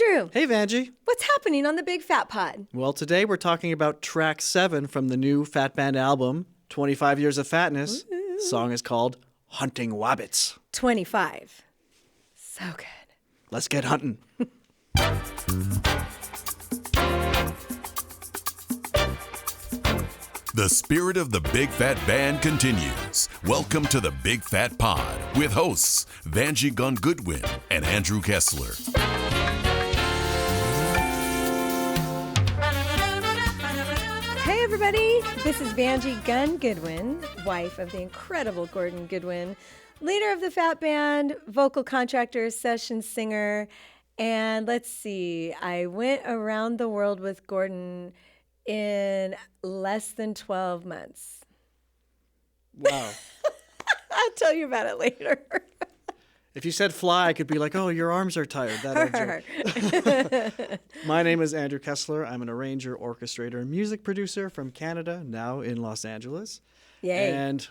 Andrew. Hey, Vangie. What's happening on the Big Phat Pod? Well, today we're talking about track 7 from the new Phat Band album, 25 Years of Phatness. The song is called Hunting Wabbits. 25. So good. Let's get hunting. The spirit of the Big Phat Band continues. Welcome to the Big Phat Pod with hosts Vangie Gunn-Goodwin and Andrew Kesler. Hey, everybody. This is Vangie Gunn-Goodwin, wife of the incredible Gordon Goodwin, leader of the Phat Band, vocal contractor, session singer. And let's see, I went around the world with Gordon in less than 12 months. Wow. I'll tell you about it later. If you said fly, I could be like, oh, your arms are tired. That old joke. My name is Andrew Kesler. I'm an arranger, orchestrator, and music producer from Canada, now in Los Angeles. Yay. And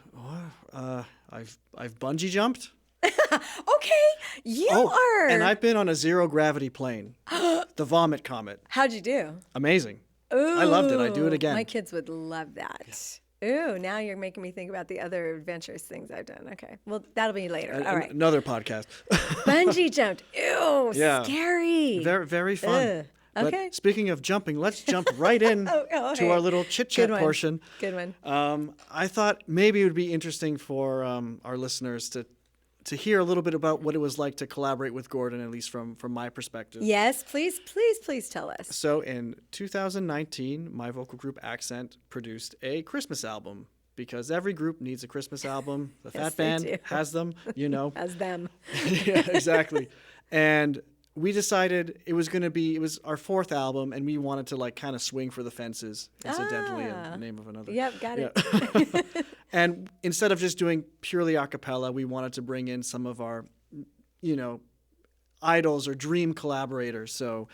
I've bungee jumped. Okay, you are. And I've been on a zero gravity plane, the Vomit Comet. How'd you do? Amazing. Ooh, I loved it. I'd do it again. My kids would love that. Yeah. Ooh, now you're making me think about the other adventurous things I've done. Okay, well, that'll be later. All right. Another podcast. Bungee jumped. Ew, yeah. Scary. Very, very fun. But okay. Speaking of jumping, let's jump right in to our little chit-chat portion. Good one. I thought maybe it would be interesting for our listeners to hear a little bit about what it was like to collaborate with Gordon, at least from my perspective. Yes, please tell us. So in 2019, my vocal group Accent produced a Christmas album because every group needs a Christmas album. The Phat Band has them, you know. Has them. Yeah, exactly. And we decided it was our fourth album, and we wanted to like kind of swing for the fences, incidentally, in the name of another. Yep, got it. And instead of just doing purely a cappella, we wanted to bring in some of our, idols or dream collaborators. So,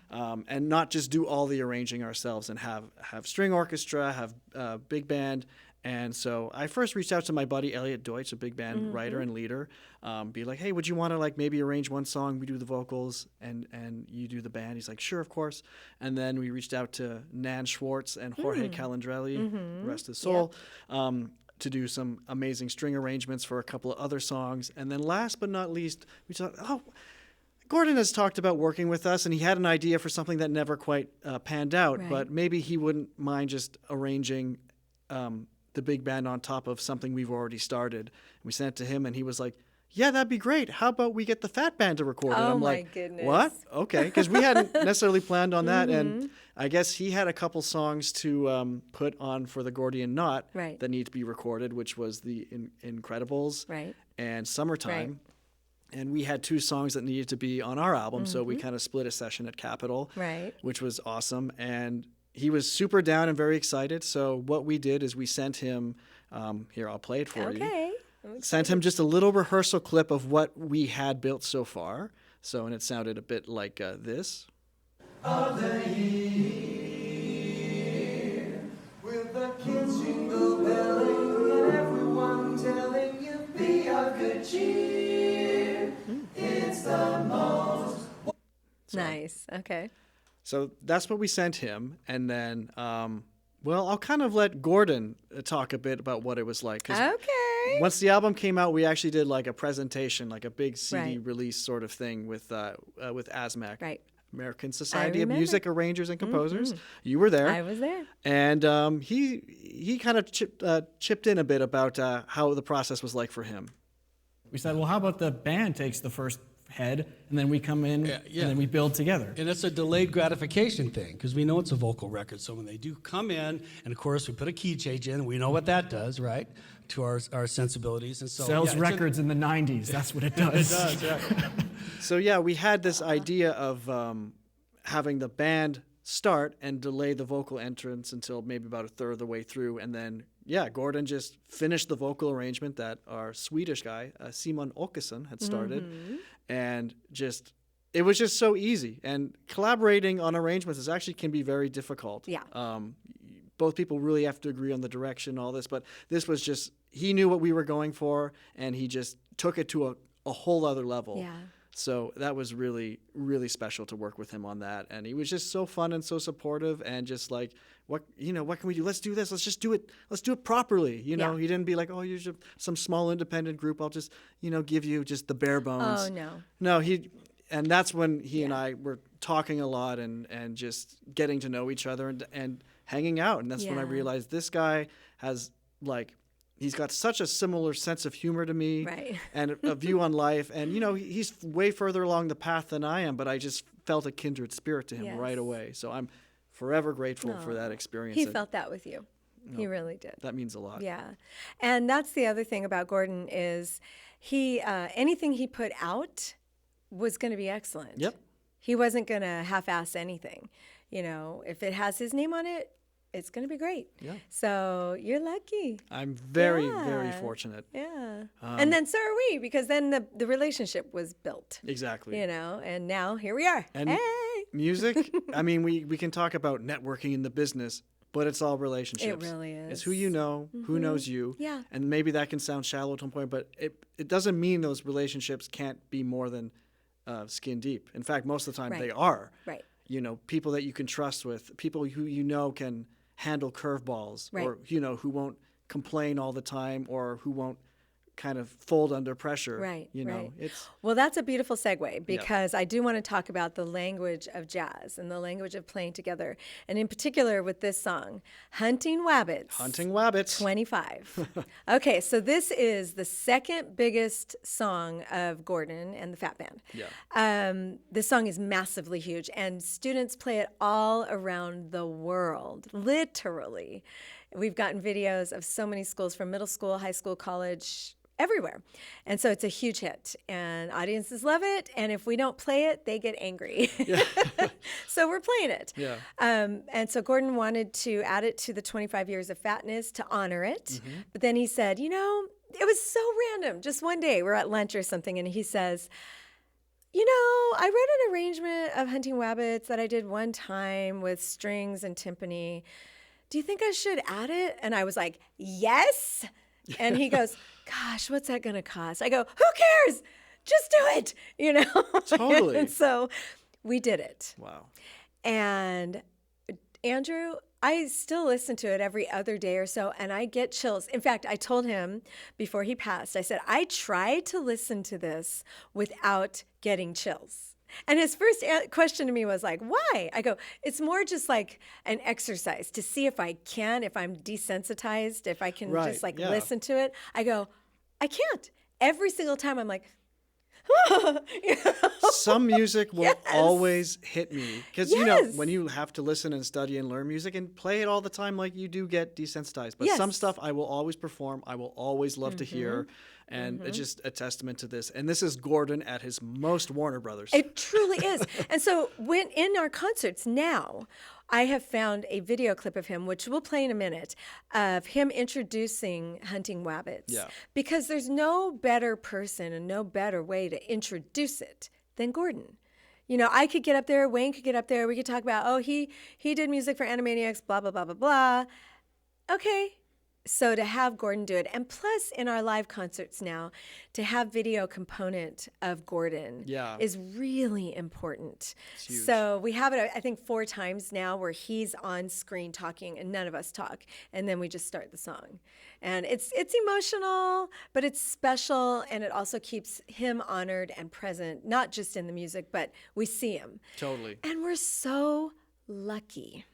and not just do all the arranging ourselves and have string orchestra, have big band. And so I first reached out to my buddy Elliot Deutsch, a big band writer and leader, be like, hey, would you want to like maybe arrange one song, we do the vocals and you do the band? He's like, sure, of course. And then we reached out to Nan Schwartz and Jorge Calandrelli, rest his soul, to do some amazing string arrangements for a couple of other songs. And then last but not least, we thought, Gordon has talked about working with us, and he had an idea for something that never quite panned out, but maybe he wouldn't mind just arranging the big band on top of something we've already started. And we sent it to him, and he was like, yeah, that'd be great. How about we get the Phat Band to record it? Oh, I'm my like, goodness. What? Okay, because we hadn't necessarily planned on that, and I guess he had a couple songs to put on for the Gordian Knot that need to be recorded, which was the Incredibles and Summertime. And we had two songs that needed to be on our album, so we kind of split a session at Capitol, which was awesome. And he was super down and very excited. So what we did is we sent him, here, I'll play it for you. Sent him just a little rehearsal clip of what we had built so far. So, and it sounded a bit like this. Of the year, with the kids jingle belling and everyone telling you be of good cheer. It's the most. Nice. Okay. So that's what we sent him. And then, I'll kind of let Gordon talk a bit about what it was like. Okay. Once the album came out, we actually did like a presentation, like a big CD release sort of thing with ASMAC, American Society of Music Arrangers and Composers. You were there. I was there. And he kind of chipped in a bit about how the process was like for him. We said, well, how about the band takes the first head, and then we come in, and then we build together. And it's a delayed gratification thing, because we know it's a vocal record. So when they do come in, and of course we put a key change in, we know what that does, right, to our sensibilities. And so sells records in the 90s. That's what it does. It does, yeah. So we had this idea of having the band start and delay the vocal entrance until maybe about a third of the way through, and then Gordon just finished the vocal arrangement that our Swedish guy Simon Åkesson had started, and it was just so easy. And collaborating on arrangements can be very difficult. Both people really have to agree on the direction, all this, but this was just, he knew what we were going for, and he just took it to a whole other level. So that was really, really special to work with him on that. And he was just so fun and so supportive and just like, what can we do? Let's do this. Let's just do it. Let's do it properly. He didn't be like, oh, you're just some small independent group. I'll just, give you just the bare bones. Oh, no. No, and that's when he and I were talking a lot and just getting to know each other and hanging out. And that's when I realized this guy has he's got such a similar sense of humor to me and a view on life. And, he's way further along the path than I am, but I just felt a kindred spirit to him right away. So I'm forever grateful for that experience. He felt that with you. He really did. That means a lot. Yeah. And that's the other thing about Gordon is he anything he put out was going to be excellent. Yep. He wasn't going to half-ass anything. If it has his name on it, it's going to be great. Yeah. So you're lucky. I'm very, very fortunate. Yeah. And then so are we, because then the relationship was built. Exactly. And now here we are. And music, I mean, we can talk about networking in the business, but it's all relationships. It really is. It's who you know, who knows you. Yeah. And maybe that can sound shallow to a point, but it doesn't mean those relationships can't be more than skin deep. In fact, most of the time they are. Right. People that you can trust with, people who can handle curveballs, or who won't complain all the time, or who won't kind of fold under pressure. Right. Well, that's a beautiful segue, because I do want to talk about the language of jazz and the language of playing together, and in particular with this song, Hunting Wabbits. Hunting Wabbits. 25. Okay, so this is the second biggest song of Gordon and the Phat Band. Yeah. This song is massively huge, and students play it all around the world, literally. We've gotten videos of so many schools, from middle school, high school, college, everywhere. And so it's a huge hit, and audiences love it. And if we don't play it, they get angry. Yeah. So we're playing it. Yeah. And so Gordon wanted to add it to the 25 Years of Phatness to honor it. Mm-hmm. But then he said, it was so random. Just one day we're at lunch or something, and he says, I read an arrangement of Hunting Wabbits that I did one time with strings and timpani. Do you think I should add it? And I was like, yes. And he goes, gosh, what's that going to cost? I go, who cares? Just do it, Totally. And so we did it. Wow. And Andrew, I still listen to it every other day or so, and I get chills. In fact, I told him before he passed, I said, I tried to listen to this without getting chills. And his first question to me was like, why? I go, it's more just like an exercise to see if I'm desensitized, if I can just listen to it. I go, I can't. Every single time I'm like, Some music will always hit me. Because, when you have to listen and study and learn music and play it all the time, you do get desensitized. But some stuff I will always perform. I will always love to hear. And it's just a testament to this. And this is Gordon at his most Warner Brothers. It truly is. And so when in our concerts now, I have found a video clip of him, which we'll play in a minute, of him introducing Hunting Wabbits. Yeah. Because there's no better person and no better way to introduce it than Gordon. I could get up there, Wayne could get up there, we could talk about, he did music for Animaniacs, blah, blah, blah, blah, blah. Okay. So to have Gordon do it, and plus in our live concerts now, to have video component of Gordon is really important. So we have it, I think, 4 times now where he's on screen talking and none of us talk, and then we just start the song. And it's emotional, but it's special, and it also keeps him honored and present, not just in the music, but we see him. Totally. And we're so lucky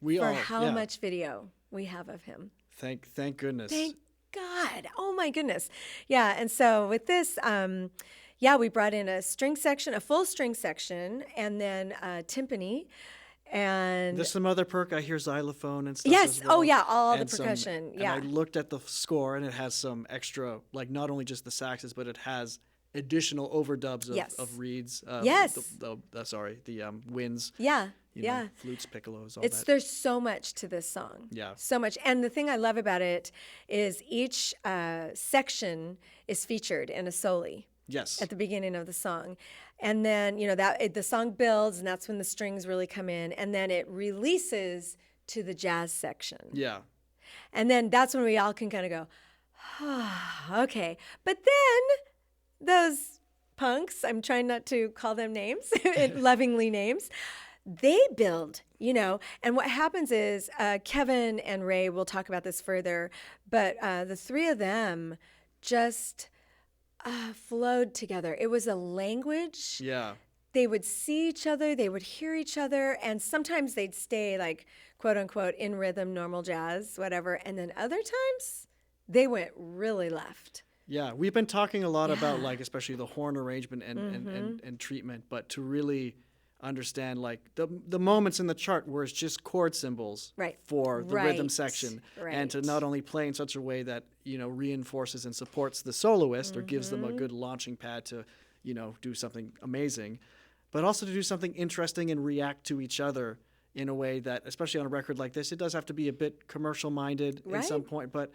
for how much video we have of him. Thank goodness. Thank God. Oh my goodness. Yeah. And so with this, we brought in a string section, a full string section, and then timpani. And there's some other perk. I hear xylophone and stuff. Yes. As well. Oh yeah. All the percussion. And I looked at the score, and it has some extra, not only just the saxes, but it has additional overdubs of reeds. The winds. Yeah. Flutes, piccolos, all that. There's so much to this song. Yeah. So much. And the thing I love about it is each section is featured in a soli. Yes. At the beginning of the song. And then, the song builds, and that's when the strings really come in. And then it releases to the jazz section. Yeah. And then that's when we all can kind of go, okay. But then those punks, I'm trying not to call them names, lovingly names, they build, and what happens is Kevin and Ray, we'll talk about this further, but the three of them just flowed together. It was a language. Yeah. They would see each other, they would hear each other, and sometimes they'd stay like, quote unquote, in rhythm, normal jazz, whatever. And then other times they went really left. Yeah, we've been talking a lot about like especially the horn arrangement and treatment, but to really understand like the moments in the chart where it's just chord symbols for the rhythm section, and to not only play in such a way that reinforces and supports the soloist or gives them a good launching pad to do something amazing, but also to do something interesting and react to each other in a way that, especially on a record like this, it does have to be a bit commercial minded at some point, but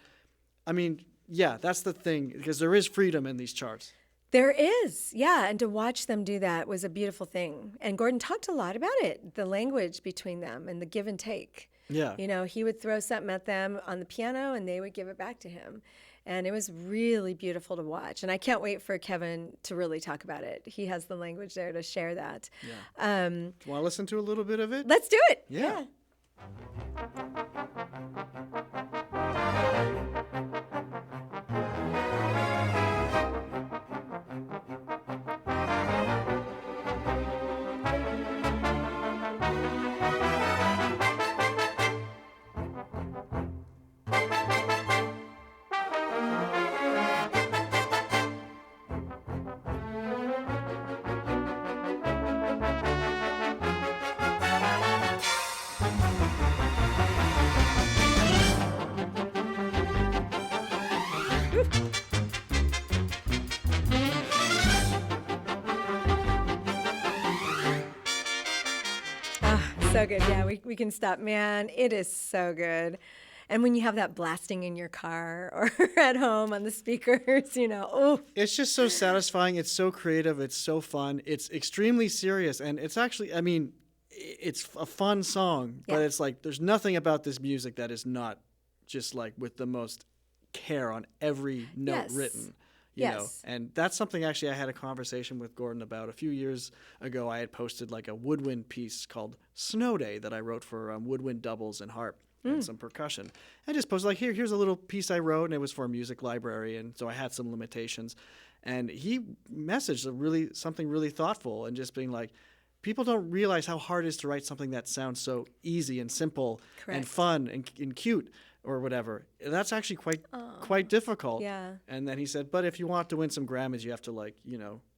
I mean. Yeah, that's the thing, because there is freedom in these charts. There is, yeah, and to watch them do that was a beautiful thing. And Gordon talked a lot about it, the language between them and the give and take. Yeah. He would throw something at them on the piano and they would give it back to him. And it was really beautiful to watch. And I can't wait for Kevin to really talk about it. He has the language there to share that. Yeah. Do you want to listen to a little bit of it? Let's do it. Yeah. So good. Yeah, we can stop. Man, it is so good. And when you have that blasting in your car or at home on the speakers, oof. It's just so satisfying. It's so creative. It's so fun. It's extremely serious. And it's actually, I mean, it's a fun song, but it's like there's nothing about this music that is not just like with the most care on every note written. You know, and that's something actually I had a conversation with Gordon about a few years ago. I had posted like a woodwind piece called Snow Day that I wrote for woodwind doubles and harp and some percussion. I just posted like, here's a little piece I wrote, and it was for a music library, and so I had some limitations. And he messaged something really thoughtful and just being like, people don't realize how hard it is to write something that sounds so easy and simple and fun and cute. Or whatever. That's actually quite difficult. Yeah. And then he said, but if you want to win some Grammys, you have to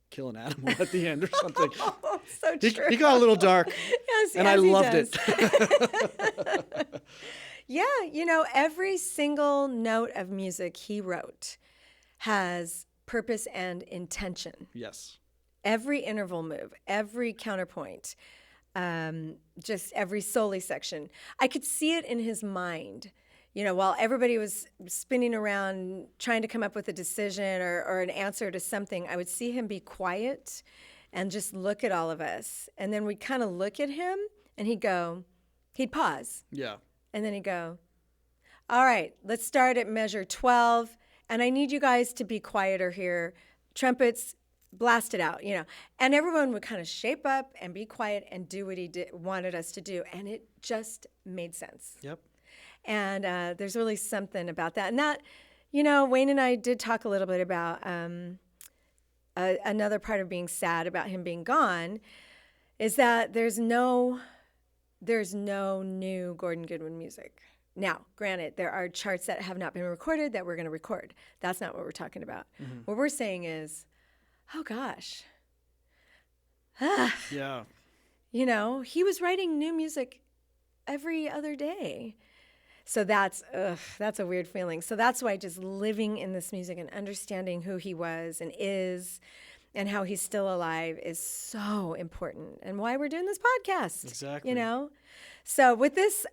kill an animal at the end or something. Oh, so true. He got a little dark. Yes, and I loved it. Yeah, every single note of music he wrote has purpose and intention. Yes. Every interval move, every counterpoint, just every solo section. I could see it in his mind. While everybody was spinning around trying to come up with a decision or an answer to something, I would see him be quiet and just look at all of us. And then we'd kind of look at him and he'd pause. Yeah. And then he'd go, all right, let's start at measure 12. And I need you guys to be quieter here. Trumpets, blast it out, And everyone would kind of shape up and be quiet and do what he wanted us to do. And it just made sense. Yep. And there's really something about that. And that, Wayne and I did talk a little bit about another part of being sad about him being gone is that there's no new Gordon Goodwin music. Now, granted, there are charts that have not been recorded that we're going to record. That's not what we're talking about. Mm-hmm. What we're saying is, oh, gosh. Yeah. He was writing new music every other day. So that's a weird feeling. So that's why just living in this music and understanding who he was and is and how he's still alive is so important, and why we're doing this podcast. Exactly. So with this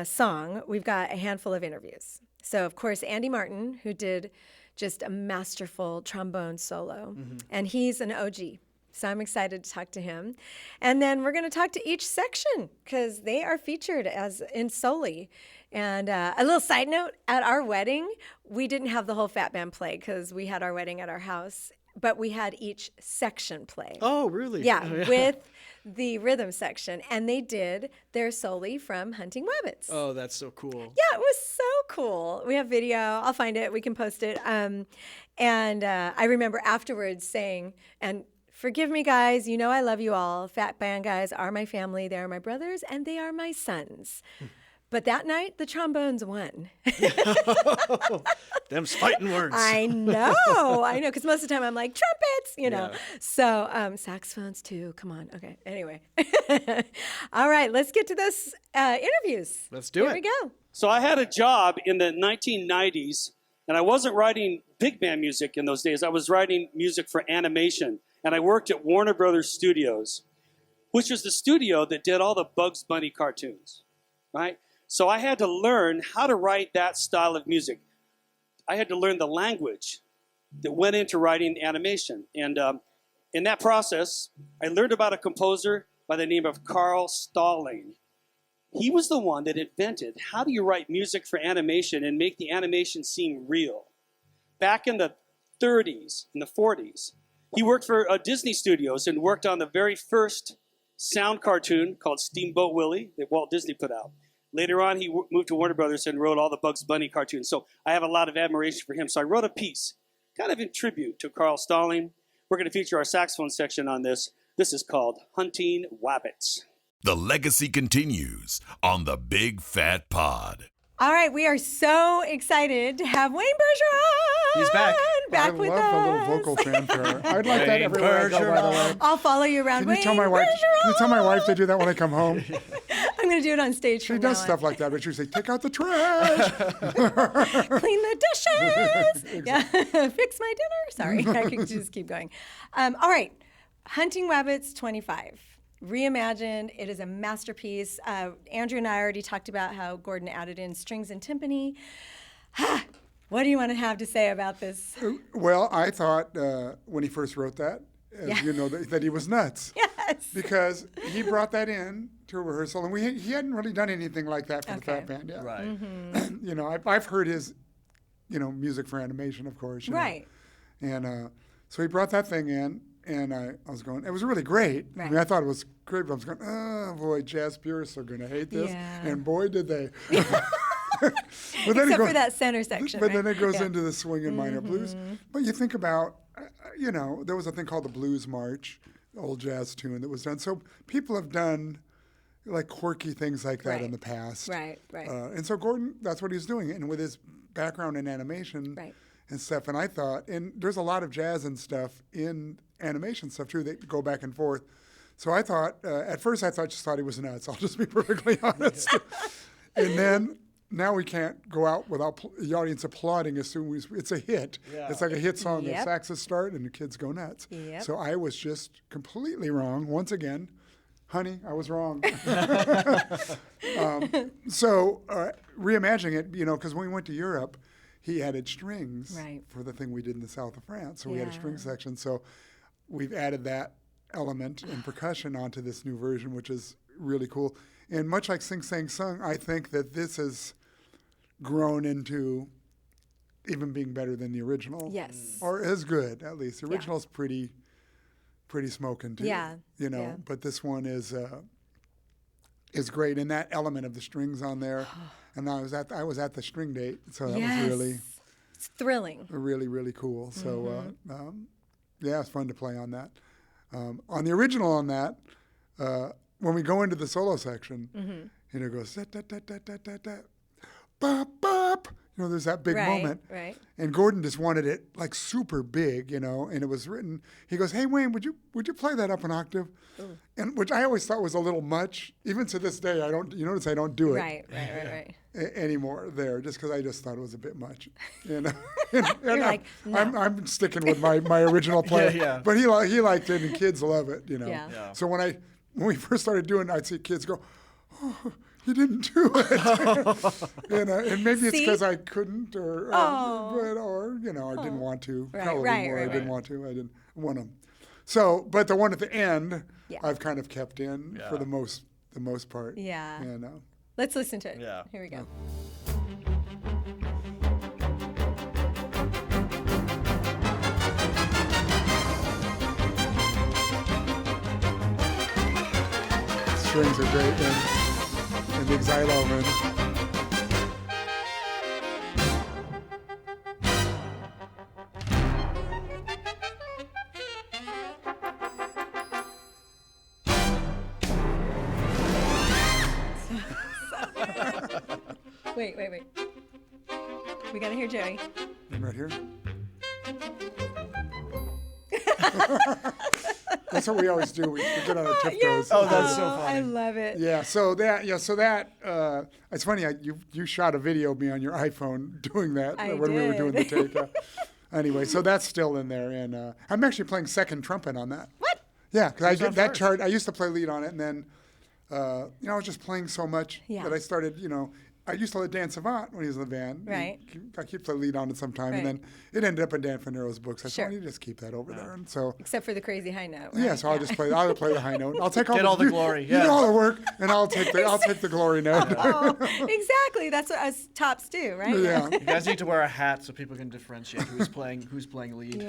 song, we've got a handful of interviews. So, of course, Andy Martin, who did just a masterful trombone solo, and he's an OG. So I'm excited to talk to him. And then we're going to talk to each section because they are featured as in soli. And a little side note, at our wedding, we didn't have the whole Phat Band play because we had our wedding at our house. but we had each section play. Oh, really? Yeah, with the rhythm section. And they did their solely from Hunting Wabbits. Oh, that's so cool. Yeah, it was so cool. We have video. I'll find it. We can post it. And I remember afterwards saying, and forgive me, guys. You know I love you all. Phat Band guys are my family. They are my brothers, and they are my sons. But that night, the trombones won. Them's fighting words. I know, because most of the time I'm like, trumpets, Yeah. So saxophones too. Come on. Okay. Anyway. All right, let's get to those interviews. Let's do Here it. we go. So I had a job in the 1990s, and I wasn't writing big band music in those days. I was writing music for animation, and I worked at Warner Brothers Studios, which was the studio that did all the Bugs Bunny cartoons, right? So I had to learn how to write that style of music. I had to learn the language that went into writing animation. And in that process, I learned about a composer by the name of Carl Stalling. He was the one that invented how do you write music for animation and make the animation seem real. Back in the 30s, in the 40s, he worked for Disney Studios and worked on the very first sound cartoon called Steamboat Willie that Walt Disney put out. Later on, he moved to Warner Brothers and wrote all the Bugs Bunny cartoons. So I have a lot of admiration for him. So I wrote a piece, kind of in tribute to Carl Stalling. We're going to feature our saxophone section on this. This is called Hunting Wabbits. The legacy continues on the Big Phat Pod. All right, we are so excited to have Wayne Bergeron. He's back. Back with us. I love the little vocal fanfare. I'd like that everywhere I go, by the way. I'll follow you around. Can you tell my wife? Can you tell my wife to do that when I come home? I'm going to do it on stage. She does stuff like that, but she'll say, "Take out the trash, Clean the dishes, yeah, fix my dinner." Sorry, I could just keep going. All right, Hunting Wabbits 25. Reimagined. It is a masterpiece. Andrew and I already talked about how Gordon added in strings and timpani. What do you want to have to say about this? Well, I thought when he first wrote that, you know, that he was nuts. Yes. Because he brought that in to a rehearsal, and he hadn't really done anything like that for the Phat Band yet. Right. Mm-hmm. You know, I've heard his, music for animation, of course. you know. Right. And so he brought that thing in, and I was going, it was really great. Right. I mean, I thought it was great, but I was going, oh, boy, jazz purists are going to hate this. Yeah. And boy, did they. Except for that center section. But right? then it goes Yeah. into the swing and minor blues. But you think about, there was a thing called the Blues March, old jazz tune that was done. So people have done like quirky things like that Right. in the past. Right, right. And so Gordon, that's what he's doing. And with his background in animation Right. and stuff, and I thought, and there's a lot of jazz and stuff in animation stuff too that go back and forth. So I thought, at first I just thought he was nuts. I'll just be perfectly honest. And then now we can't go out without the audience applauding as soon as it's a hit. Yeah. It's like a hit song. Yep. The saxes start and the kids go nuts. Yep. So I was just completely wrong once again. Honey, I was wrong. So reimagining it, because when we went to Europe, he added strings Right. for the thing we did in the south of France. So we had a string Yeah. section. So we've added that element and percussion onto this new version, which is really cool. And much like Sing Sang Sung, I think that this has grown into even being better than the original. Yes. Or as good, at least. The original's pretty smoking too. Yeah, yeah. But this one is great, and that element of the strings on there. And I was at the string date, so that was really It's thrilling. really, really cool. So yeah, it's fun to play on that. On the original on that, when we go into the solo section, it goes da da da da da da da, bop bop. There's that big moment. Right. And Gordon just wanted it like super big, and it was written. He goes, "Hey Wayne, would you play that up an octave?" And which I always thought was a little much. Even to this day, I don't. You notice I don't do it Right. anymore there, just because I just thought it was a bit much. And You're like, no. I'm sticking with my original play. Yeah. But he liked it, and kids love it. Yeah. Yeah. So when we first started doing it, I'd see kids go, "Oh, he didn't do it," and maybe it's See? because I couldn't, or I didn't want to. Right, Probably right, more right, I didn't right. want to. I didn't want to. So, but the one at the end, Yeah. I've kind of kept in for the most part. Yeah. And Let's listen to it. Yeah. Here we go. strings are great, and the xylophone. Wait. We gotta hear Joey. Right here. That's what we always do. We get on our tiptoes. Oh, that's so funny. I love it. Yeah. So that. It's funny. You shot a video of me on your iPhone doing that I when we were doing the did. take. Anyway, so that's still in there, and I'm actually playing second trumpet on that. What? Yeah, because I Who's on did that first? chart. I used to play lead on it, and then I was just playing so much Yeah. that I started. I used to let Dan Savant when he was in the band. Right. I keep the lead on it sometime, Right. and then it ended up in Dan Fanero's books. I Sure. said, "Why don't you just keep that over there?" And so. Except for the crazy high note. Yeah, right? so I'll just play. I'll play the high note. I'll take Get all the glory, You yeah. do all the work, and I'll take the glory note. Oh, exactly. That's what us tops do, right? Yeah. You guys need to wear a hat so people can differentiate who's playing lead.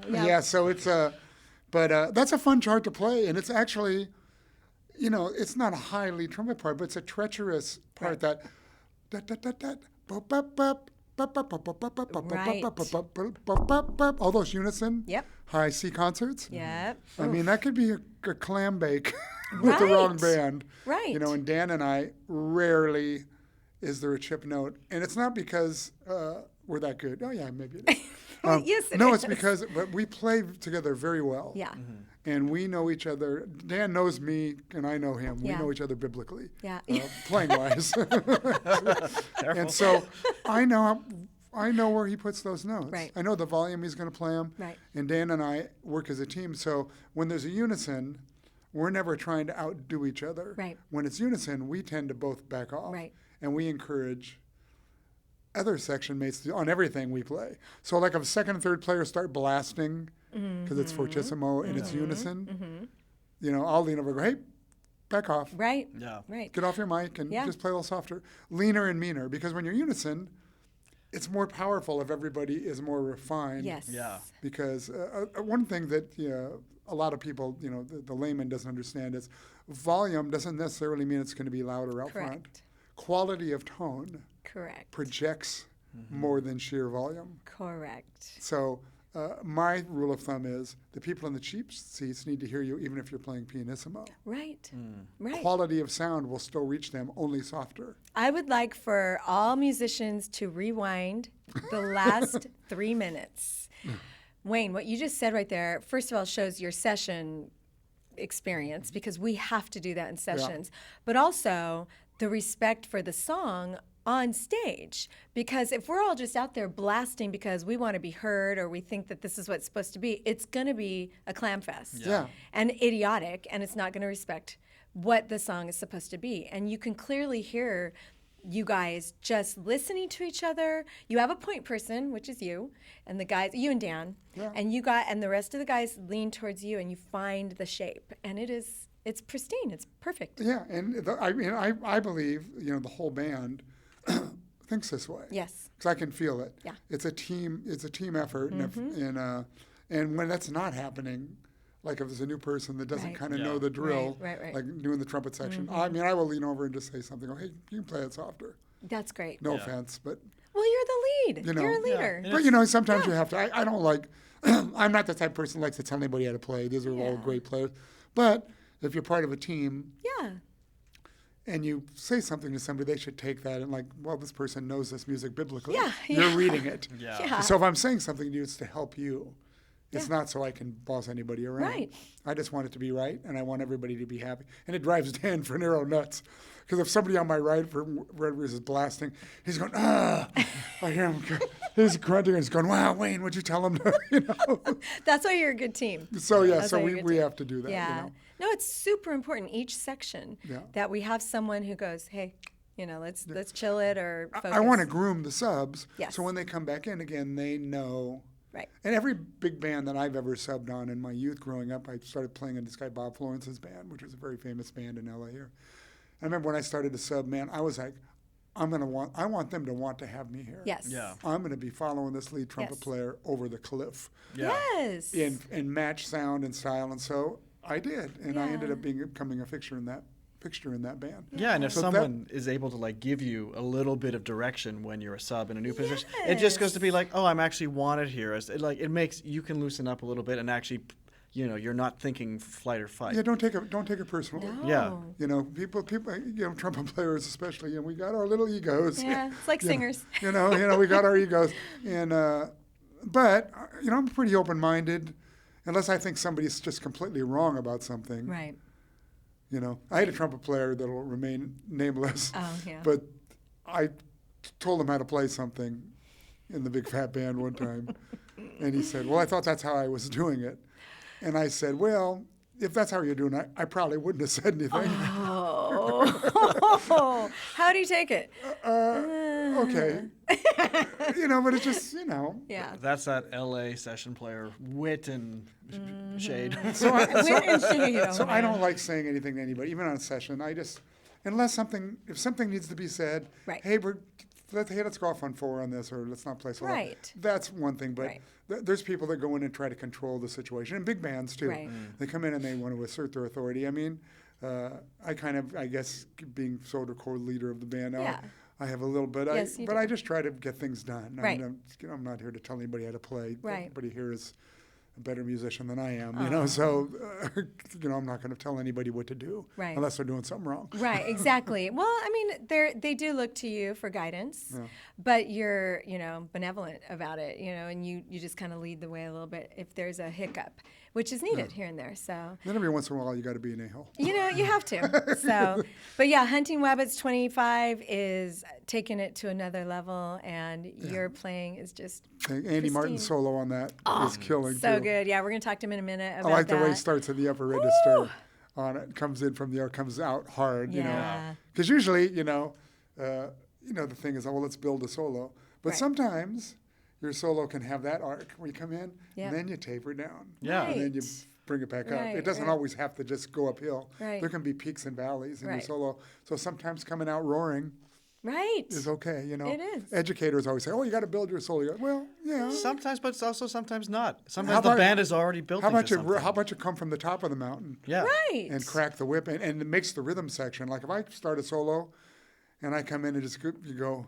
Yeah. So it's but that's a fun chart to play, and it's actually, it's not a high lead trumpet part, but it's a treacherous part that. All those unison. Yep. High C concerts. Yep. I mean, that could be a clam bake with the wrong Right. band. Right. And Dan and I, rarely is there a chip note. And it's not because we're that good. Oh, yeah, maybe it is. Well, yes, it no, is. it's because but we play together very well. Yeah. And we know each other. Dan knows me, and I know him. Yeah. We know each other biblically. Yeah. Playing-wise. And so I know where he puts those notes. Right. I know the volume he's going to play them. Right. And Dan and I work as a team. So when there's a unison, we're never trying to outdo each other. Right. When it's unison, we tend to both back off. Right. And we encourage other section mates on everything we play. So like if a second and third player start blasting because it's fortissimo and it's unison, I'll lean over and go, hey, back off. Right. Yeah. Right. Get off your mic and Yeah. just play a little softer. Leaner and meaner, because when you're unison, it's more powerful if everybody is more refined. Yes. Yeah. Because one thing that a lot of people, the layman doesn't understand is volume doesn't necessarily mean it's going to be louder out front. Correct. Quality of tone Correct. projects more than sheer volume. Correct. So my rule of thumb is the people in the cheap seats need to hear you even if you're playing pianissimo. Right. Right. Quality of sound will still reach them, only softer. I would like for all musicians to rewind the last 3 minutes. Wayne, what you just said right there, first of all, shows your session experience because we have to do that in sessions, but also the respect for the song on stage. Because if we're all just out there blasting because we want to be heard or we think that this is what it's supposed to be, it's going to be a clam fest Yeah. and idiotic, and it's not going to respect what the song is supposed to be. And you can clearly hear you guys just listening to each other. You have a point person, which is you, and the guys, you and Dan, and the rest of the guys lean towards you, and you find the shape, and it's pristine. It's perfect. Yeah, and I believe the whole band thinks this way. Yes. Because I can feel it. Yeah. It's a team effort, and when that's not happening, like if there's a new person that doesn't Right. kind of Yeah. know the drill, Right. like doing the trumpet section, I will lean over and just say something. Go, hey, you can play it softer. That's great. No offense, but Well, you're the lead. You know, You're a leader. but sometimes you have to. I don't like. I'm not the type of person who likes to tell anybody how to play. These are all great players, but if you're part of a team Yeah. and you say something to somebody, they should take that and well, this person knows this music biblically. Yeah, You're yeah. reading it. Yeah. So if I'm saying something to you, it's to help you. It's not so I can boss anybody around. Right. I just want it to be right, and I want everybody to be happy. And it drives Dan Fanero nuts. Because if somebody on my right for Red Rivers is blasting, he's going, I hear him. He's grunting and he's going, wow, Wayne, what'd you tell him? That's why you're a good team. So, yeah, That's so why you're a good we team. have to do that. Yeah. No, it's super important each section that we have someone who goes, hey, let's chill it or focus. I want to groom the subs. Yes. So when they come back in again, they know. Right. And every big band that I've ever subbed on in my youth growing up, I started playing in this guy Bob Florence's band, which was a very famous band in LA here. I remember when I started to sub, man, I was like, I want them to want to have me here. Yes. Yeah. I'm going to be following this lead trumpet Yes. player over the cliff Yes. in match sound and style. And so I did. And I Yeah. ended up becoming a fixture in that fixture in that band. Yeah, and if So someone is able to like give you a little bit of direction when you're a sub in a new position, it just goes to be like, oh, I'm actually wanted here. It makes you can loosen up a little bit and actually, you're not thinking flight or fight. Yeah, don't take it personally. No. Yeah. People, trumpet players especially, we got our little egos. Yeah, it's like singers. We got our egos, and but I'm pretty open-minded, unless I think somebody's just completely wrong about something. Right. I had a trumpet player that'll remain nameless, Oh, yeah. but I told him how to play something in the Big Phat Band one time, and he said, "Well, I thought that's how I was doing it," and I said, "Well, if that's how you're doing it, I probably wouldn't have said anything." Oh, how do you take it? Okay, but it's just Yeah. That's that LA session player wit and shade. So I I don't like saying anything to anybody, even on a session. I just, if something needs to be said, Right. hey, let's go off on 4 on this, or let's not play so loud. Right. That's one thing, but Right. There's people that go in and try to control the situation, and big bands too. Right. They come in and they want to assert their authority. I mean, I guess, being sort of co-leader of the band now, Yeah. I have a little bit. Yes, you but do. I just try to get things done. Right. I'm not here to tell anybody how to play. Right. Everybody here is a better musician than I am, so, I'm not going to tell anybody what to do Right. unless they're doing something wrong. Right, exactly. Well, I mean, they do look to you for guidance, but you're, benevolent about it, and you just kind of lead the way a little bit if there's a hiccup, which is needed here and there. So, Then every once in a while, you got to be an a-hole. you have to. So, but yeah, Hunting Wabbits 25 is taking it to another level, and your playing is just Andy Martin's pristine. solo on that is killing So too. good. Yeah, we're going to talk to him in a minute I about like the way he that. starts in the upper register on it. Comes in from the comes out hard, Yeah. Because usually, the thing is, let's build a solo. But Right. sometimes your solo can have that arc where you come in Yep. and then you taper down. Yeah. And then you Right. bring it back Right, up. It doesn't right. always have to just go uphill. Right. There can be peaks and valleys in your Right. solo. So sometimes coming out roaring Right. is okay, It is. Educators always say, you got to build your solo. You go, well, yeah. Sometimes, but it's also sometimes not. How Sometimes the about- band is already built How into about you? something. How about you come from the top of the mountain? Yeah. Right. And crack the whip, and it makes the rhythm section. Like if I start a solo, and I come in and you go,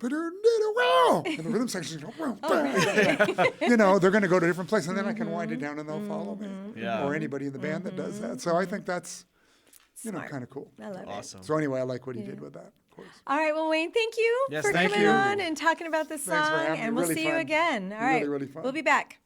and the rhythm section goes, they're going to go to a different place, and then I can wind it down, and they'll follow me, Yeah. or anybody in the band that does that. So I think that's, Smart. kind of cool. I love it. Awesome. So anyway, I like what he did with that. Of course. All right, well, Wayne, thank you Yes, for thank coming you. on and talking about this Thanks for song, having me. and we'll Really see you fun. again. All Really, right, really fun. we'll be back.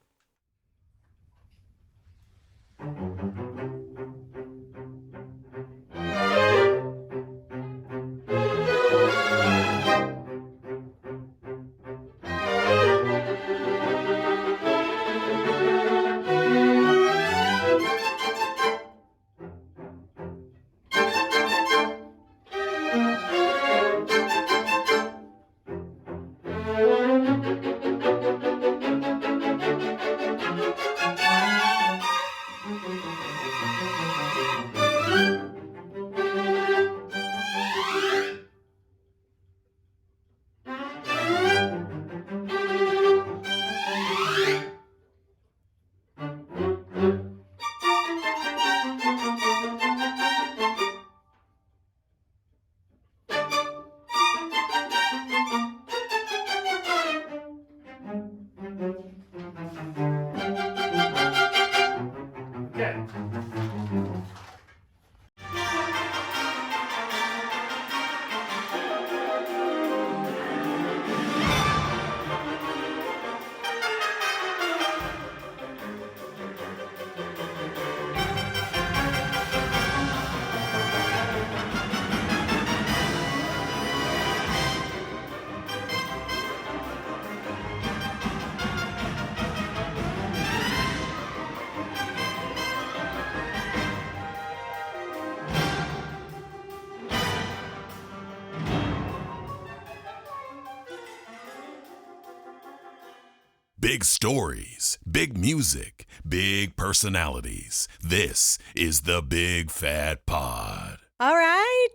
Big stories, big music, big personalities. This is the Big Phat Pod. All right.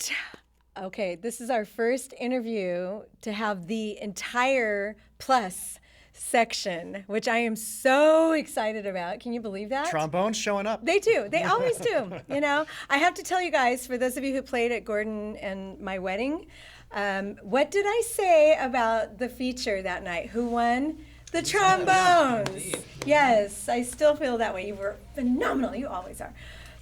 Okay, this is our first interview to have the entire plus section, which I am so excited about. Can you believe that? Trombone's showing up. They do. They always do. You know, I have to tell you guys, for those of you who played at Gordon and my wedding, what did I say about the feature that night? Who won? The trombones. Yes, I still feel that way. You were phenomenal. You always are.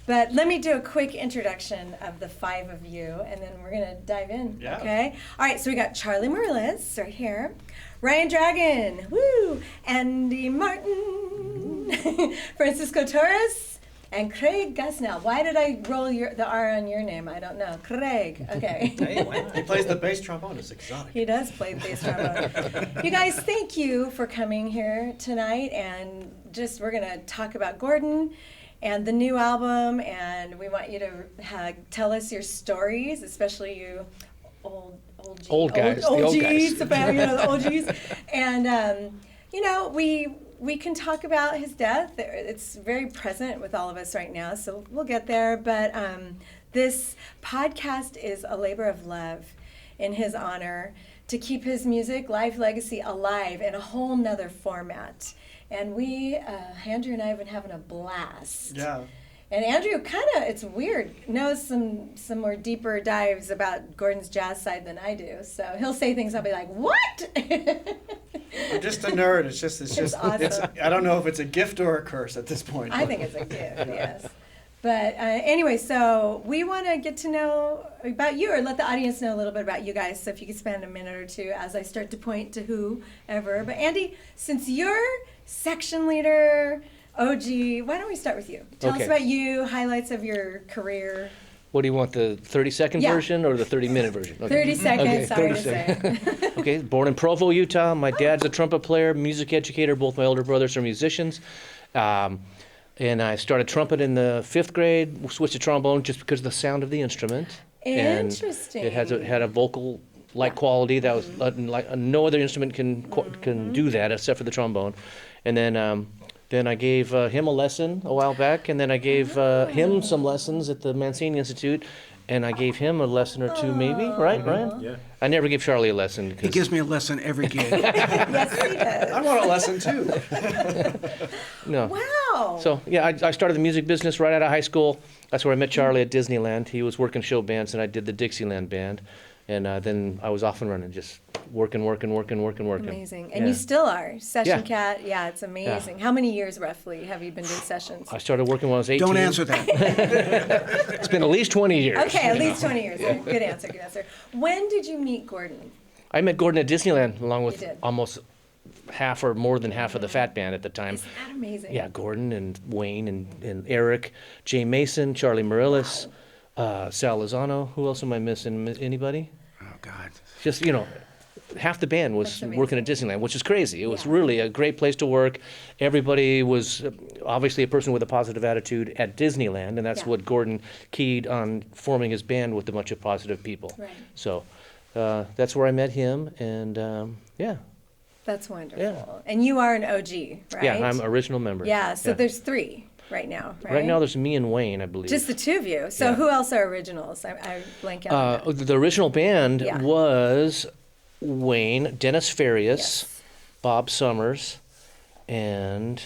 But let me do a quick introduction of the 5 of you, and then we're going to dive in, okay? All right, so we got Charlie Morales right here, Ryan Dragon, woo, Andy Martin, Francisco Torres, and Craig Gusnell. Why did I roll the R on your name? I don't know. Craig, okay. He plays the bass trombone. It's exotic. He does play the bass trombone. You guys, thank you for coming here tonight, and we're going to talk about Gordon and the new album, and we want you to tell us your stories, especially you old guys, the old G's, the old G's. And you know, we can talk about his death. It's very present with all of us right now, so we'll get there. But this podcast is a labor of love in his honor to keep his music, life, legacy alive in a whole nother format. And Andrew and I have been having a blast. Yeah. And Andrew it's weird, knows some more deeper dives about Gordon's jazz side than I do. So he'll say things, I'll be like, what? I'm just a nerd. It's just awesome. I don't know if it's a gift or a curse at this point. I think it's a gift, yes. But anyway, so we want to get to know about you, or let the audience know a little bit about you guys. So if you could spend a minute or two as I start to point to whoever. But Andy, since you're section leader, OG, why don't we start with you? Tell us about you, highlights of your career. What do you want, the 30-second version or the 30-minute version? Okay. 30 seconds, okay, sorry 30 to say. Okay, born in Provo, Utah. My dad's a trumpet player, music educator. Both my older brothers are musicians. And I started trumpet in the 5th grade, switched to trombone just because of the sound of the instrument. Interesting. And it had a vocal-like quality that was like no other instrument can do that except for the trombone. And then I gave him a lesson a while back, and then I gave him some lessons at the Mancini Institute, and I gave him a lesson or two, maybe, right, Brian? Yeah. I never gave Charlie a lesson. He gives me a lesson every gig. Yes, he does. I want a lesson too. No. Wow. So yeah, I started the music business right out of high school. That's where I met Charlie at Disneyland. He was working show bands, and I did the Dixieland band. And then I was off and running, just working. Amazing. And you still are. Session cat. Yeah, it's amazing. How many years roughly have you been doing sessions? I started working when I was 18. Don't answer that. It's been at least 20 years. Okay, at least 20 years. Good answer. When did you meet Gordon? I met Gordon at Disneyland along with almost half or more than half of the Phat Band at the time. Isn't that amazing? Yeah, Gordon and Wayne and Eric, Jay Mason, Charlie Morales. Sal Lozano. Who else am I missing? Anybody? Oh, God. Just, half the band was working at Disneyland, which is crazy. It was really a great place to work. Everybody was obviously a person with a positive attitude at Disneyland, and that's what Gordon keyed on forming his band with a bunch of positive people. Right. So that's where I met him, and That's wonderful. Yeah. And you are an OG, right? Yeah, I'm original member. Yeah, so there's 3 right now, right? Right now there's me and Wayne, I believe. Just the 2 of you. So who else are originals? I blank out. The original band was Wayne, Dennis Farias, Bob Summers, and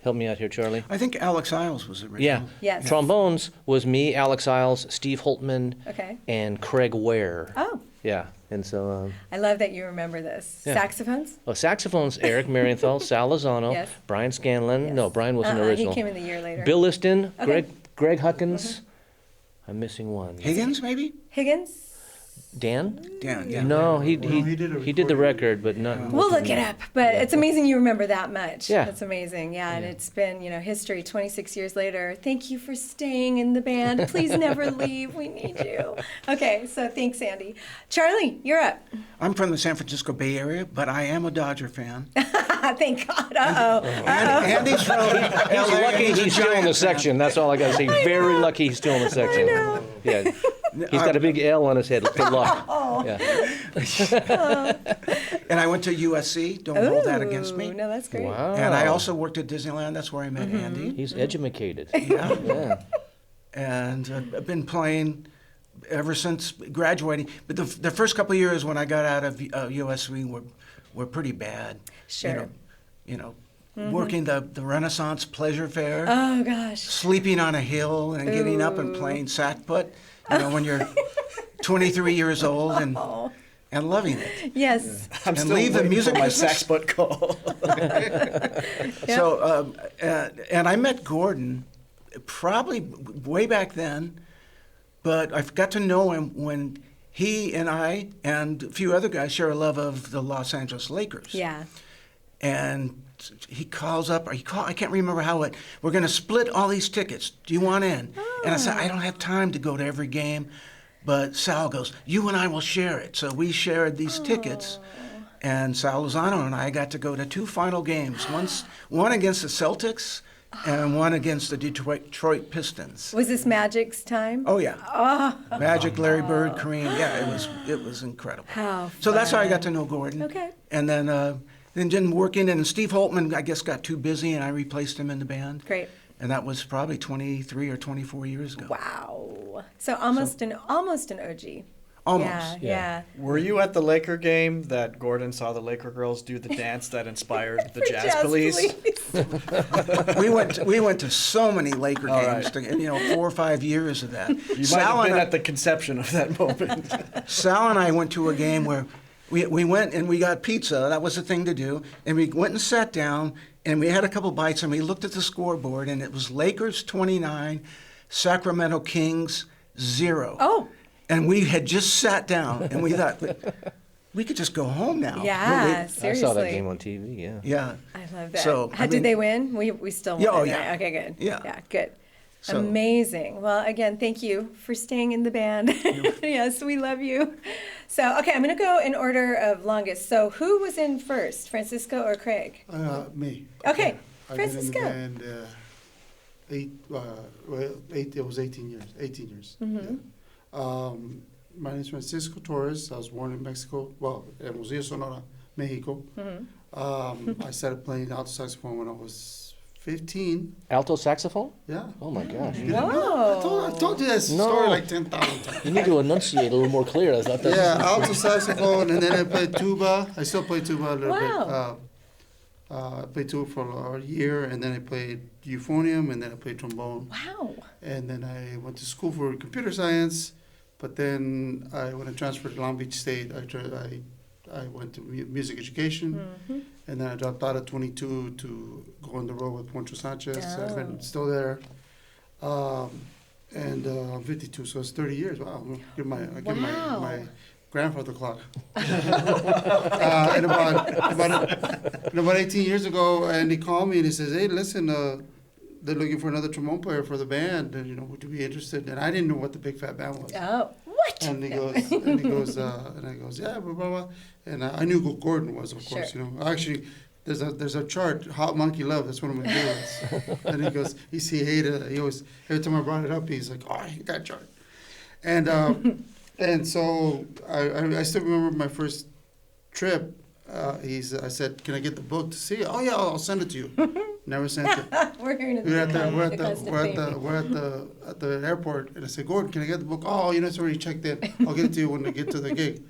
help me out here, Charlie. I think Alex Isles was original. Yeah. Yes. Trombones was me, Alex Isles, Steve Holtman, and Craig Ware. Oh. Yeah. And so I love that you remember this. Yeah. Saxophones? Oh, saxophones, Eric Marienthal, Sal Lozano, Brian Scanlon. Yes. No, Brian wasn't original. He came in the year later. Bill Liston, Greg Huckins. I'm missing one. Higgins, maybe? Higgins? Dan? Dan, yeah. No, he did the record, but not. We'll look it up, but it's amazing you remember that much. Yeah. That's amazing. Yeah, and it's been, history 26 years later. Thank you for staying in the band. Please never leave. We need you. Okay, so thanks, Andy. Charlie, you're up. I'm from the San Francisco Bay Area, but I am a Dodger fan. Thank God. Uh-oh. Andy's from LA. He's lucky he's still in the section. That's all I got to say. Very lucky he's still in the section. I know. Yeah. He's got a big L on his head. Good luck. Oh. Yeah. And I went to USC. Don't hold that against me. No, that's great. Wow. And I also worked at Disneyland. That's where I met Andy. He's edumacated. Yeah. And I've been playing ever since graduating. But the first couple of years when I got out of USC were pretty bad. Sure. you know, working the Renaissance pleasure fair. Oh gosh. Sleeping on a hill and getting up and playing sack put, you know, when you're 23 years old and loving it. Yes. I'm And still leave the waiting music for my business. sax butt call. So, and I met Gordon probably way back then, but I got to know him when he and I and a few other guys share a love of the Los Angeles Lakers. Yeah. And he calls up, I can't remember how it, we're going to split all these tickets. Do you want in? And I said, I don't have time to go to every game. But Sal goes, you and I will share it. So we shared these tickets. And Sal Lozano and I got to go to 2 final games. One against the Celtics and one against the Detroit Pistons. Was this Magic's time? Oh, yeah. Magic, Larry Bird, Kareem. Yeah, it was incredible. How So that's how I fun. got to know Gordon. Okay. And then working, and Steve Holtman, I guess, got too busy, and I replaced him in the band. Great. And that was probably 23 or 24 years ago. Wow. So almost an OG. Almost. Yeah. Were you at the Laker game that Gordon saw the Laker girls do the dance that inspired the For Jazz Police? We went to so many Laker All games, right. 4 or 5 years of that. You might have been at the conception of that moment. Sal and I went to a game where we went and we got pizza. That was the thing to do. And we went and sat down, and we had a couple bites, and we looked at the scoreboard, and it was Lakers 29, Sacramento Kings 0. Oh. And we had just sat down, and we thought, we could just go home now. Yeah, I seriously. saw that game on TV. Yeah. Yeah. I love that. So, How I did mean- they win? We still won. Yeah, oh, right? yeah. Okay, good. Yeah. Yeah, good. So- Amazing. Well, again, thank you for staying in the band. Yes, we love you. So, okay, I'm going to go in order of longest. So, who was in first, Francisco or Craig? Me. Okay, I've been in Francisco. the band it was 18 years. 18 years. Yeah. My name is Francisco Torres. I was born in Mexico. Well, Hermosillo, Sonora, Mexico. I started playing alto saxophone when I was 15. Alto saxophone? Yeah. Oh my gosh. You didn't know? I told you that story like 10,000 times. You need to enunciate a little more clear. I thought that's Yeah, alto saxophone, and then I played tuba. I still play tuba a little Wow. bit. I played tuba for a year, and then I played euphonium, and then I played trombone. Wow. And then I went to school for computer science, but then when I transferred to Long Beach State, I went to music education, and then I dropped out at 22 to go on the road with Poncho Sanchez. I've been still there. And I'm 52, so it's 30 years. Wow, I give my grandfather clock. And about 18 years ago, and he called me and he says, "Hey, listen, they're looking for another trombone player for the band, and would you be interested?" And I didn't know what the Big Phat Band was. Oh, what? And he goes, and I goes, yeah, blah, blah, blah. And I knew who Gordon was, of course, Sure. Actually, there's a chart, Hot Monkey Love, that's one of my favorites. And he goes, he hated it. He always, every time I brought it up, he's like, oh, I hate that chart. And and so I still remember my first trip. I said, can I get the book to see it? Oh yeah, I'll send it to you. Never sent it. We're hearing We're at the airport, and I said, Gordon, can I get the book? Oh, it's already checked in. I'll get it to you when I get to the gig.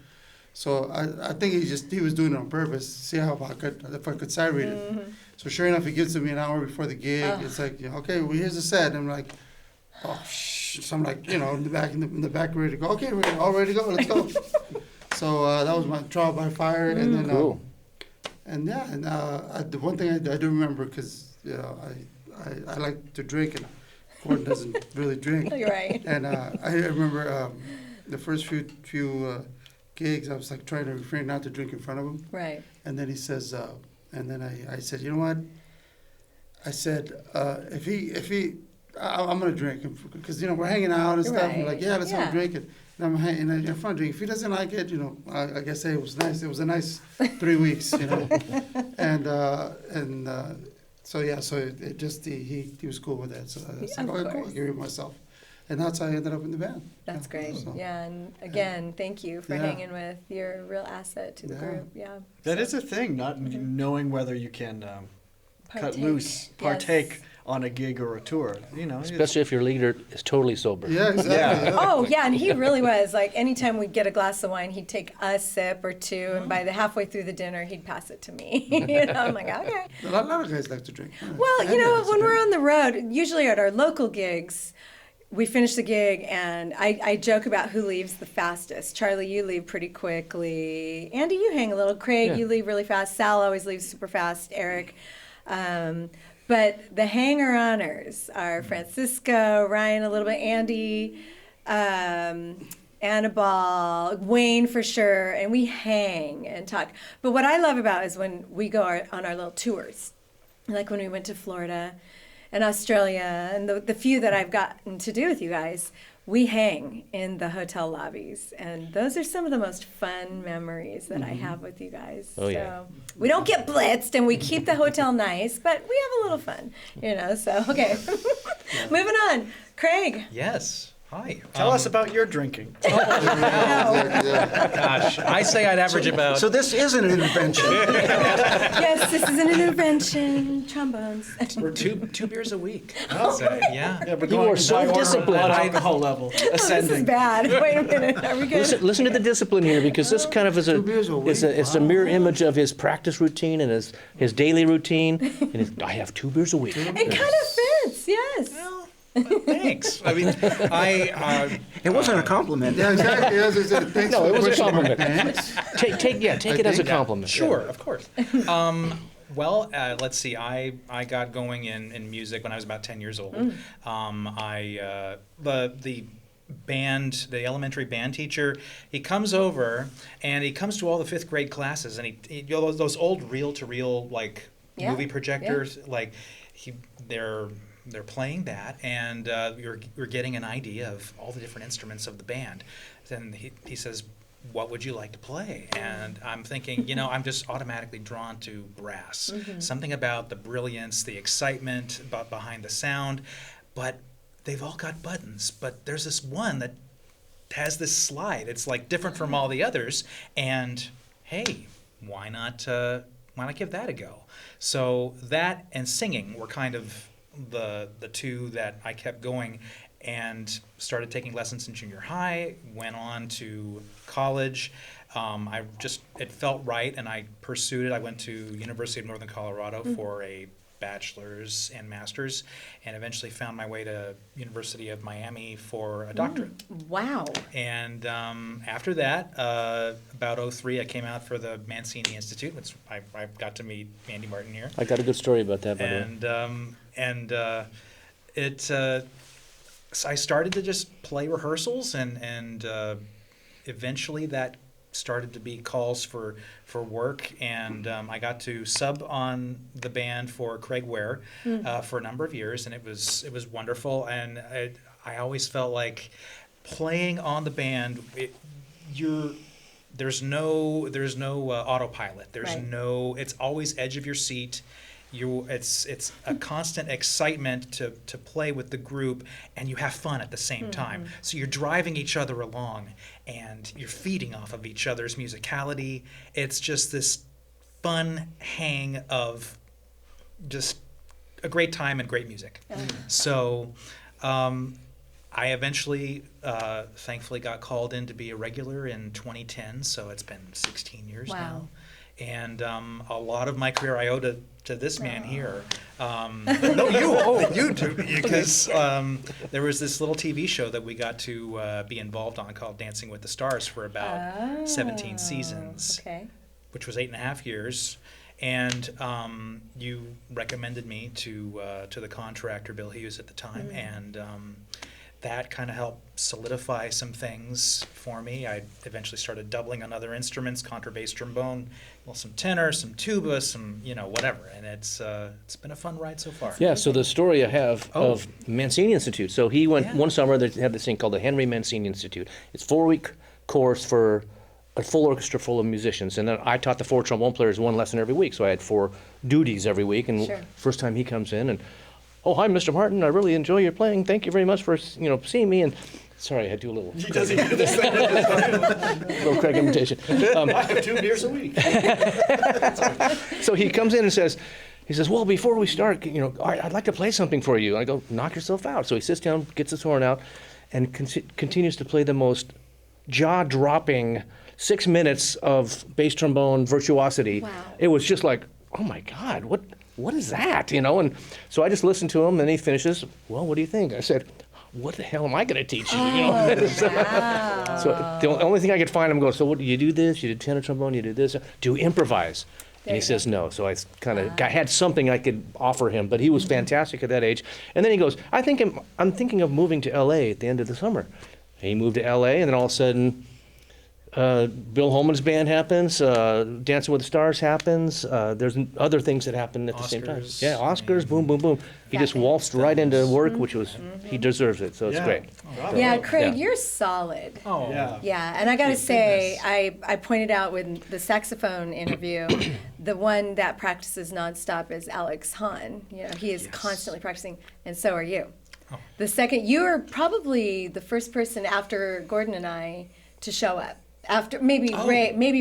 So I think he was doing it on purpose, see if I could sight read it. So sure enough, he gives it to me an hour before the gig. It's like, okay, well, here's the set. And I'm like, oh, so I'm like, in the back, ready to go. Okay, we're all ready to go. Let's go. So that was my trial by fire, and then cool. The one thing I do remember, because I like to drink, and Gordon doesn't really drink. You're right. And I remember the first few gigs, I was like trying to refrain not to drink in front of him. Right. And then he says, and then I said, you know what? I said, if he, I'm gonna drink, because we're hanging out and stuff. Right. I'm like, yeah, let's have a drink. And I'm hanging, and I'm fun drink. If he doesn't like it, I guess it was nice. It was a nice 3 weeks, and so yeah, so it just he was cool with that. So I was like, okay, cool, I'll give it myself. And that's how I ended up in the band. That's great. So. Yeah, and again, thank you for hanging with. You're a real asset to the group. Yeah. That is a thing, not knowing whether you can cut Partake. loose, Yes. partake on a gig or a tour. Especially if your leader is totally sober. Yeah, exactly. Oh, yeah, and he really was. Like, anytime we'd get a glass of wine, he'd take a sip or two, and by the halfway through the dinner, he'd pass it to me. I'm like, okay. A lot of guys like to drink. Well, when we're on the road, usually at our local gigs, we finish the gig, and I joke about who leaves the fastest. Charlie, you leave pretty quickly. Andy, you hang a little. Craig, you leave really fast. Sal always leaves super fast. Eric. But the hanger-oners are Francisco, Ryan a little bit, Andy, Annabelle, Wayne for sure, and we hang and talk. But what I love about is when we go on our little tours, like when we went to Florida and Australia, and the few that I've gotten to do with you guys, we hang in the hotel lobbies, and those are some of the most fun memories that I have with you guys. Oh, yeah. We don't get blitzed, and we keep the hotel nice, but we have a little fun, so, okay. Moving on. Craig. Yes. Hi. Tell us about your drinking. Gosh, I say I'd average about. So this is an intervention. Yes, this is an intervention. Trombones. We're two beers a week. Oh. So, yeah. But You are so disciplined. Alcohol level This is ascending. bad. Wait a minute. Are we good? Listen to the discipline here, because this kind of is it's a mirror image of his practice routine and his daily routine. And I have 2 beers a week. It kind of fits, yes. Thanks. I mean, It wasn't a compliment. Yeah, exactly. As I said, thanks No, for it the was a question. compliment. Take it as a compliment. Sure, of course. Well, let's see. I got going in music when I was about 10 years old. The elementary band teacher, he comes over and he comes to all the 5th grade classes, and he those old reel-to-reel movie projectors, they're playing that, and we're getting an idea of all the different instruments of the band. Then he says, what would you like to play? And I'm thinking, I'm just automatically drawn to brass. Something about the brilliance, the excitement behind the sound. But they've all got buttons. But there's this one that has this slide. It's different from all the others. And hey, why not give that a go? So that and singing were kind of the two that I kept going, and started taking lessons in junior high, went on to college. It felt right, and I pursued it. I went to University of Northern Colorado for a bachelor's and master's, and eventually found my way to University of Miami for a doctorate. Wow. And after that, about 2003, I came out for the Mancini Institute, which I got to meet Andy Martin here. I got a good story about that, by the way. So I started to just play rehearsals, and eventually that started to be calls for work, and I got to sub on the band for Craig Ware for a number of years, and it was wonderful. And I always felt like playing on the band, there's no autopilot. There's no. It's always edge of your seat. It's a constant excitement to play with the group, and you have fun at the same time. So you're driving each other along, and you're feeding off of each other's musicality. It's just this fun hang of just a great time and great music. So I eventually, thankfully, got called in to be a regular in 2010. So it's been 16 years now. And a lot of my career I owe to this man here. No, you do, because there was this little TV show that we got to be involved on called Dancing with the Stars for about 17 seasons, which was 8.5 years. And you recommended me to the contractor, Bill Hughes, at the time, and that kind of helped solidify some things for me. I eventually started doubling on other instruments, contrabass, trombone, some tenor, some tuba, some whatever, and it's been a fun ride so far. Yeah. So the story I have of Mancini Institute. So he went one summer. They had this thing called the Henry Mancini Institute. It's a 4-week course for a full orchestra full of musicians, and then I taught the 4 trombone players 1 lesson every week. So I had 4 duties every week. And first time he comes in and, oh, hi, Mr. Martin. I really enjoy your playing. Thank you very much for seeing me. And sorry, I do a little. He doesn't do this thing. Little Craig imitation. I have 2 beers a week. So he comes in and says, he says, well, before we start, I'd like to play something for you. I go, knock yourself out. So he sits down, gets his horn out, and continues to play the most jaw-dropping 6 minutes of bass trombone virtuosity. Wow. It was just like, oh my God, what is that? And so I just listened to him, and he finishes, well, what do you think? I said, what the hell am I going to teach you? Wow. So the only thing I could find him go, so what do you do this? You do tenor trombone, you do this. Do you improvise? And he says no. So I kind of had something I could offer him, but he was fantastic at that age. And then he goes, I'm thinking of moving to LA at the end of the summer. He moved to LA, and then all of a sudden, Bill Holman's band happens, Dancing with the Stars happens. There's other things that happen at the same time. Oscars. Yeah, Oscars, boom, boom, boom. He just waltzed right into work, which was, he deserves it, so it's great. Yeah, Craig, Yeah. you're solid. Oh, Yeah, and I got to say, I pointed out with the saxophone interview, the one that practices nonstop is Alex Hahn. He is constantly practicing, and so are you. The second, you are probably the first person after Gordon and I to show up. After maybe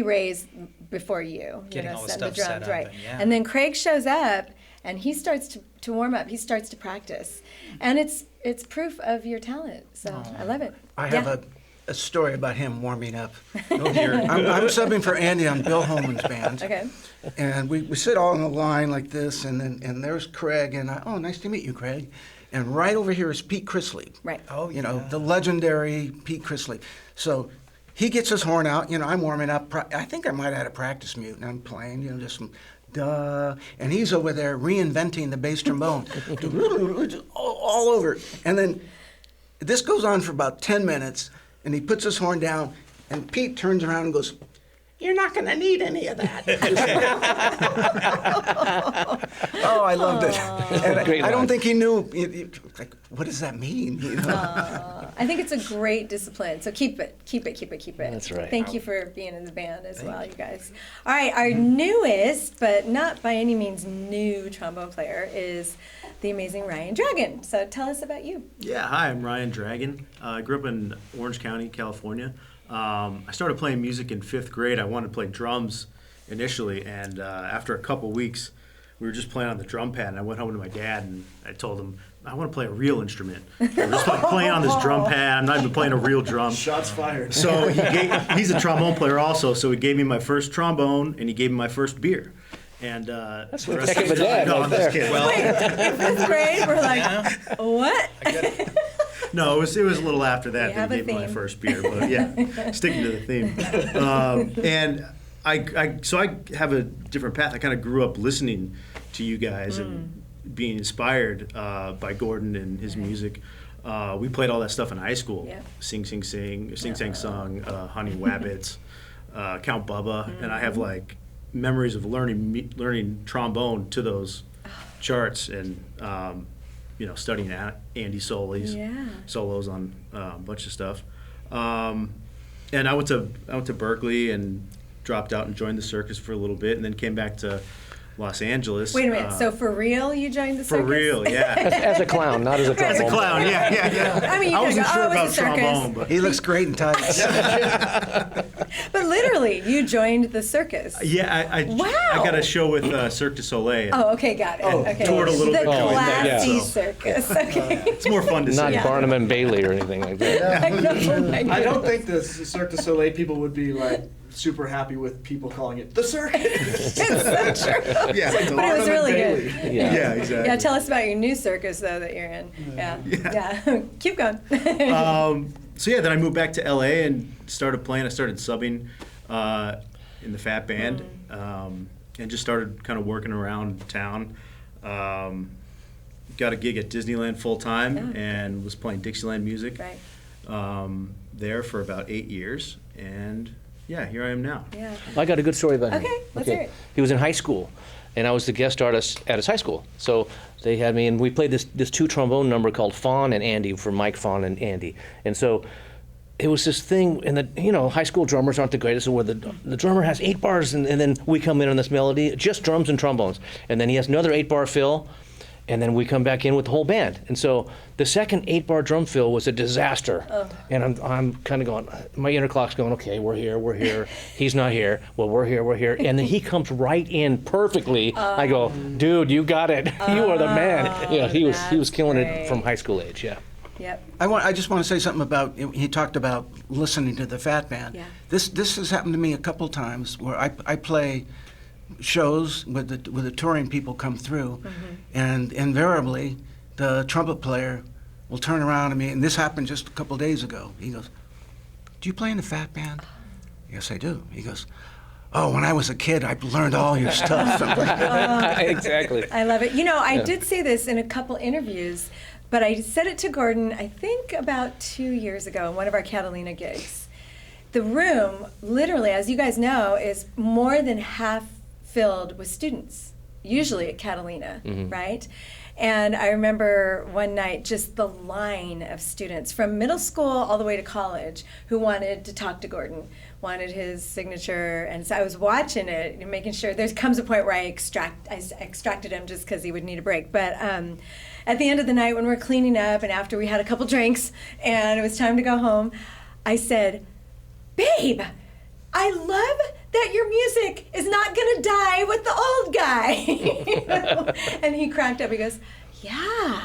Ray's before you, Getting all the setting stuff drums, set up right? and then Craig shows up and he starts to warm up. He starts to practice, and it's proof of your talent. So I love it. I have a story about him warming up. I'm subbing for Andy on Bill Holman's band. Okay. And we sit all in a line like this, and there's Craig, and nice to meet you, Craig. And right over here is Pete Chrisley. Right. Oh, the legendary Pete Chrisley. So he gets his horn out, I'm warming up. I think I might have had a practice mute, and I'm playing, just some duh. And he's over there reinventing the bass trombone. all over. And then this goes on for about 10 minutes, and he puts his horn down, and Pete turns around and goes, "You're not going to need any of that." Oh, I loved it. And I don't think he knew, like, what does that mean? I think it's a great discipline. So keep it. That's right. Thank you for being in the band as well, you guys. All right, our newest, but not by any means new trombone player is the amazing Ryan Dragon. So tell us about you. Yeah, hi, I'm Ryan Dragon. I grew up in Orange County, California. I started playing music in 5th grade. I wanted to play drums initially, and after a couple weeks, we were just playing on the drum pad, and I went home to my dad, and I told him, I want to play a real instrument. I'm just playing on this drum pad. I'm not even playing a real drum. Shots fired. So he's a trombone player also, so he gave me my first trombone, and he gave me my first beer. And that's one heck of a dad. No, right I'm there. just kidding. Well, Wait, in 5th grade, we're like, what? no, it was a little after that We that have he a gave me my theme. first beer, but yeah, sticking to the theme. And so I have a different path. I kind of grew up listening to you guys and being inspired by Gordon and his music. We played all that stuff in high school. Yeah. Sing, Sang Song, Hunting Wabbits, Count Bubba, and I have like memories of learning trombone to those charts and studying Andy Soli's solos on a bunch of stuff. And I went to Berkeley and dropped out and joined the circus for a little bit, and then came back to Los Angeles. Wait a minute. So for real, you joined the For circus? real, yeah. As a clown, not as a trombone. As a clown, yeah. I mean, you I wasn't could go, sure oh, about it's a circus. trombone, but He looks great in tights. But literally, you joined the circus. yeah, I got a show with Cirque du Soleil. Oh, okay, got it. Okay. toured a little the bit going back, classy yeah. circus. Okay. It's more fun to Not see. Barnum and Bailey or anything like that. I know, my I don't goodness. think the Cirque du Soleil people would be like super happy with people calling it the circus. It's so true. Yeah, But it was really good. yeah, exactly. Yeah, tell us about your new circus though that you're in. Yeah. Keep going. So yeah, then I moved back to LA and started playing. I started subbing in the Phat Band and just started kind of working around town. Got a gig at Disneyland full time and was playing Dixieland music there for about 8 years. And yeah, here I am now. Yeah. I got a good story about him. Okay, let's hear it. He was in high school, and I was the guest artist at his high school. So they had me, and we played this 2 trombone number called Fawn and Andy for Mike, Fawn, and Andy. And so it was this thing, and high school drummers aren't the greatest, where the drummer has 8 bars, and then we come in on this melody, just drums and trombones. And then he has another 8-bar fill, and then we come back in with the whole band. And so the second 8-bar drum fill was a disaster. Oh. And I'm kind of going, my inner clock's going, okay, we're here. He's not here. Well, we're here. And then he comes right in perfectly. I go, dude, you got it. You are the man. You know, he was killing it from high school age. Yeah. Yep. I just want to say something about, he talked about listening to the Phat Band. Yeah. This has happened to me a couple times where I play shows with the touring people come through, and invariably the trumpet player will turn around to me, and this happened just a couple days ago. He goes, "Do you play in the Phat Band?" Yes, I do. He goes, "Oh, when I was a kid, I learned all your stuff." Exactly. I love it. You know, I did say this in a couple interviews, but I said it to Gordon, I think about 2 years ago in one of our Catalina gigs. The room, literally, as you guys know, is more than half filled with students, usually at Catalina, right? And I remember one night just the line of students from middle school all the way to college who wanted to talk to Gordon, wanted his signature. And so I was watching it and making sure there comes a point where I extracted him just because he would need a break. But at the end of the night when we're cleaning up and after we had a couple drinks and it was time to go home, I said, "Babe, I love that your music is not gonna die with the old guy." You know? And he cracked up. He goes, "Yeah."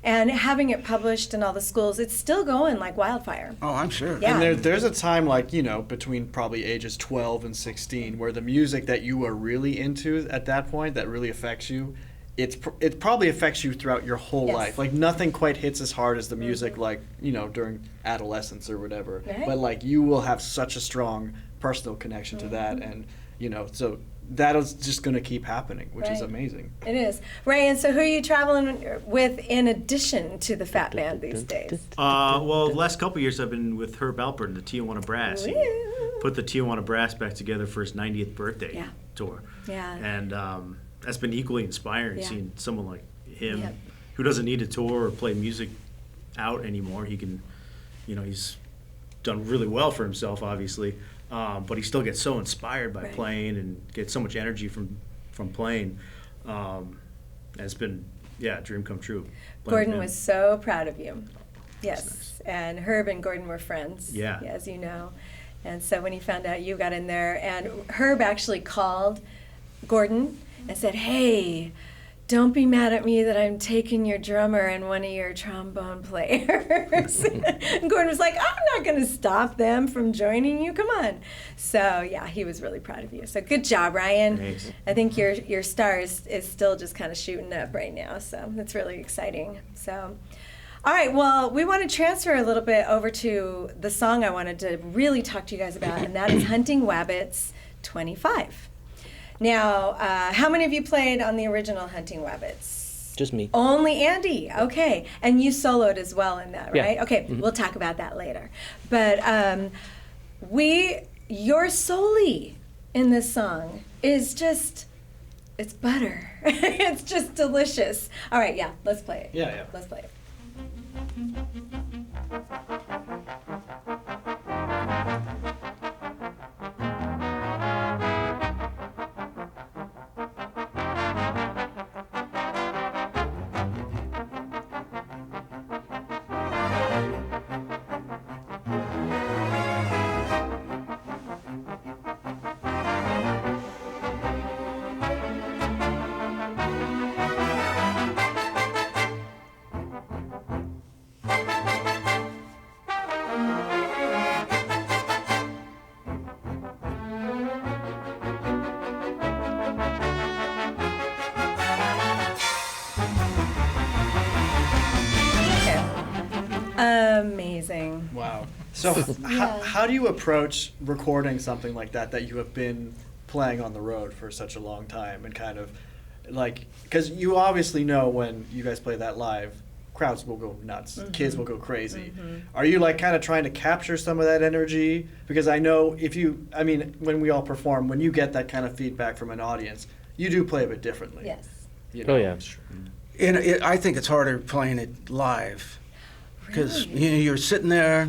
And having it published in all the schools, it's still going like wildfire. Oh, I'm sure. Yeah. And there's a time, like, you know, between probably ages 12 and 16 where the music that you are really into at that point that really affects you, it probably affects you throughout your whole life. Like, nothing quite hits as hard as the music, like, you know, during adolescence or whatever. Right. But, like, you will have such a strong personal connection to that. And, you know, so that is just going to keep happening, which is amazing. It is. Ray, and so who are you traveling with in addition to the Phat Band these days? Well, the last couple of years I've been with Herb Alpert and the Tijuana Brass. He put the Tijuana Brass back together for his 90th birthday tour. Yeah. And that's been equally inspiring, Yeah. seeing someone like him who doesn't need to tour or play music out anymore. He can, you know, he's done really well for himself, obviously, but he still gets so inspired by playing and gets so much energy from playing. And it's been, a dream come true. Gordon was so proud of you. Yes. And Herb and Gordon were friends, as you know. And so when he found out you got in there, and Herb actually called Gordon and said, "Hey, don't be mad at me that I'm taking your drummer and one of your trombone players." And Gordon was like, "I'm not going to stop them from joining you. Come on." So, yeah, he was really proud of you. So good job, Ryan. Thanks. I think your star is still just kind of shooting up right now. So that's really exciting. So, all right, well, we want to transfer a little bit over to the song I wanted to really talk to you guys about, and that is Hunting Wabbits 25. Now, how many of you played on the original Hunting Wabbits? Just me. Only Andy. Okay. And you soloed as well in that, right? Yeah. Okay, we'll talk about that later. But your soli in this song is just, it's butter. It's just delicious. All right, let's play it. Yeah. Let's play it. Amazing. Wow. So how do you approach recording something like that you have been playing on the road for such a long time, and kind of like, because you obviously know when you guys play that live, crowds will go nuts, kids will go crazy. Are you like kind of trying to capture some of that energy? Because I know when we all perform, when you get that kind of feedback from an audience, you do play a bit differently. Yes. You know? Oh, yeah. And I think it's harder playing it live. Because you're sitting there,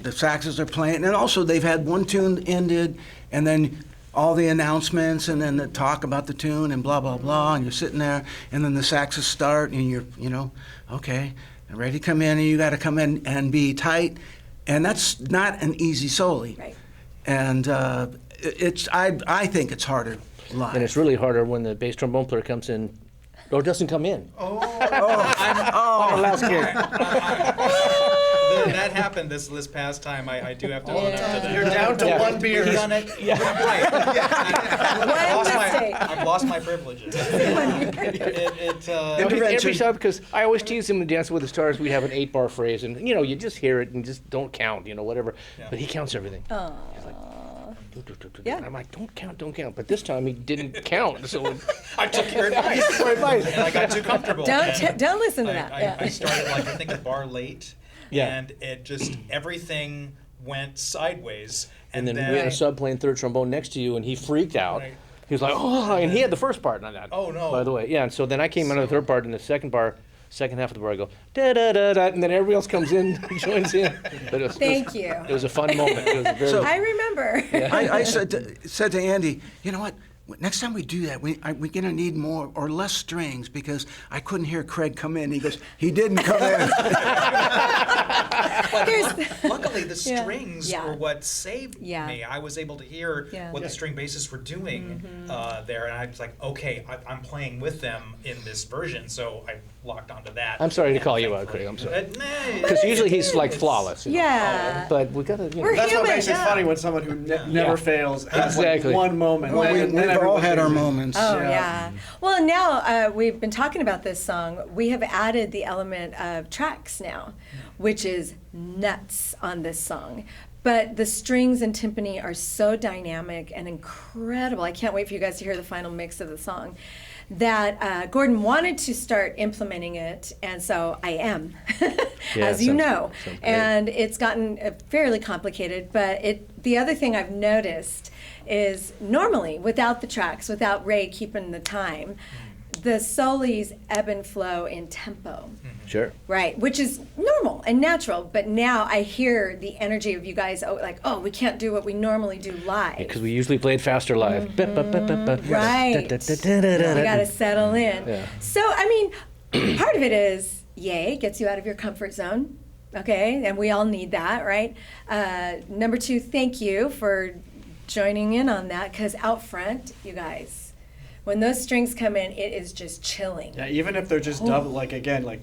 the saxes are playing, and also they've had one tune ended, and then all the announcements and then the talk about the tune and blah, blah, blah, and you're sitting there, and then the saxes start, and you're, okay, ready to come in, and you got to come in and be tight, and that's not an easy solo. Right. And I think it's harder live. And it's really harder when the bass trombone player comes in or doesn't come in. Last gig. That happened this past time. I do have to own up to that. You're down to one beer. He's done it. Yeah. Right. Mistake. I've lost my privileges. Every time, because I always tease him in Dancing with the Stars, we have an 8-bar phrase, and you just hear it and just don't count, whatever. Yeah. But he counts everything. Aww. He's like, yeah. I'm like, don't count. But this time he didn't count, so I took your advice. And I got too comfortable. Don't listen to that. I started I think a bar late. Yeah. And it just everything went sideways. And then we had a sub playing third trombone next to you, and he freaked out. Right. He was like, oh, and he had the first part on that. Oh no! By the way, yeah. And so then I came into the third part, and the second half of the bar, I go da da da da, and then everybody else comes in, joins in. But Thank you. It was a fun moment. It was I remember. Yeah. I said to Andy, you know what? Next time we do that, we're going to need more or less strings because I couldn't hear Craig come in. He goes, he didn't come in. Luckily, the strings were what saved me. I was able to hear what the string basses were doing there, and I was like, okay, I'm playing with them in this version, so I locked onto that. I'm sorry to call you out, Craig. I'm sorry. Because usually he's like flawless. Yeah. But we got to. That's what makes it funny when someone who never fails has one moment. Well, we've all had our moments. Oh, yeah. Well, now we've been talking about this song. We have added the element of tracks now, which is nuts on this song. But the strings and timpani are so dynamic and incredible. I can't wait for you guys to hear the final mix of the song. That Gordon wanted to start implementing it, and so I am, as you know. And it's gotten fairly complicated, but the other thing I've noticed is normally, without the tracks, without Ray keeping the time, the solis ebb and flow in tempo. Sure. Right, which is normal and natural, but now I hear the energy of you guys we can't do what we normally do live. Because we usually play it faster live. Right. You got to settle in. Yeah. So, I mean, part of it is, gets you out of your comfort zone, okay? And we all need that, right? Number 2, thank you for joining in on that, because out front, you guys, when those strings come in, it is just chilling. Yeah, even if they're just double, like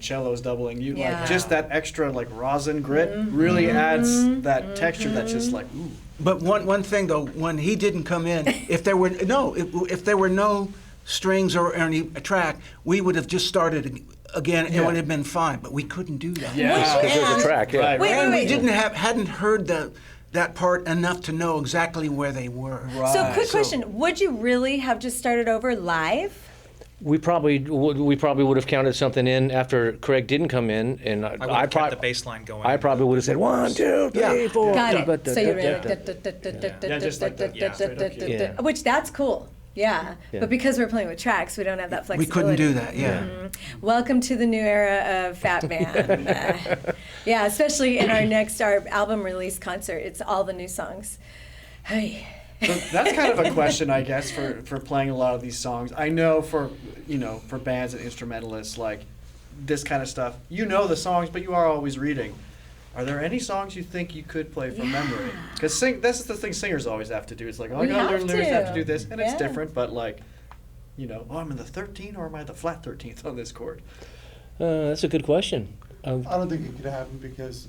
cello's doubling, just that extra rosin grit really adds that texture that's just like, ooh. But one thing though, when he didn't come in, if there were no strings or any track, we would have just started again. It would have been fine, but we couldn't do that. Yeah, because there's a track. Yeah. Right. And we hadn't heard that part enough to know exactly where they were. Right. So, quick question: would you really have just started over live? We probably would have counted something in after Craig didn't come in, and I would have kept the bass line going. I probably would have said 1, 2, 3, 4. Got it. So you really which that's cool. Yeah, but because we're playing with tracks, we don't have that flexibility. We couldn't do that, Welcome to the new era of Phat Band. Especially in our album release concert. It's all the new songs. Hey. So that's kind of a question, I guess, for playing a lot of these songs. I know for bands and instrumentalists, like this kind of stuff, the songs, but you are always reading. Are there any songs you think you could play from memory? Because that's the thing singers always have to do. It's like, I gotta learn lyrics, I have to do this, and it's different. But I'm in the 13th, or am I the flat 13th on this chord? That's a good question. I don't think it could happen because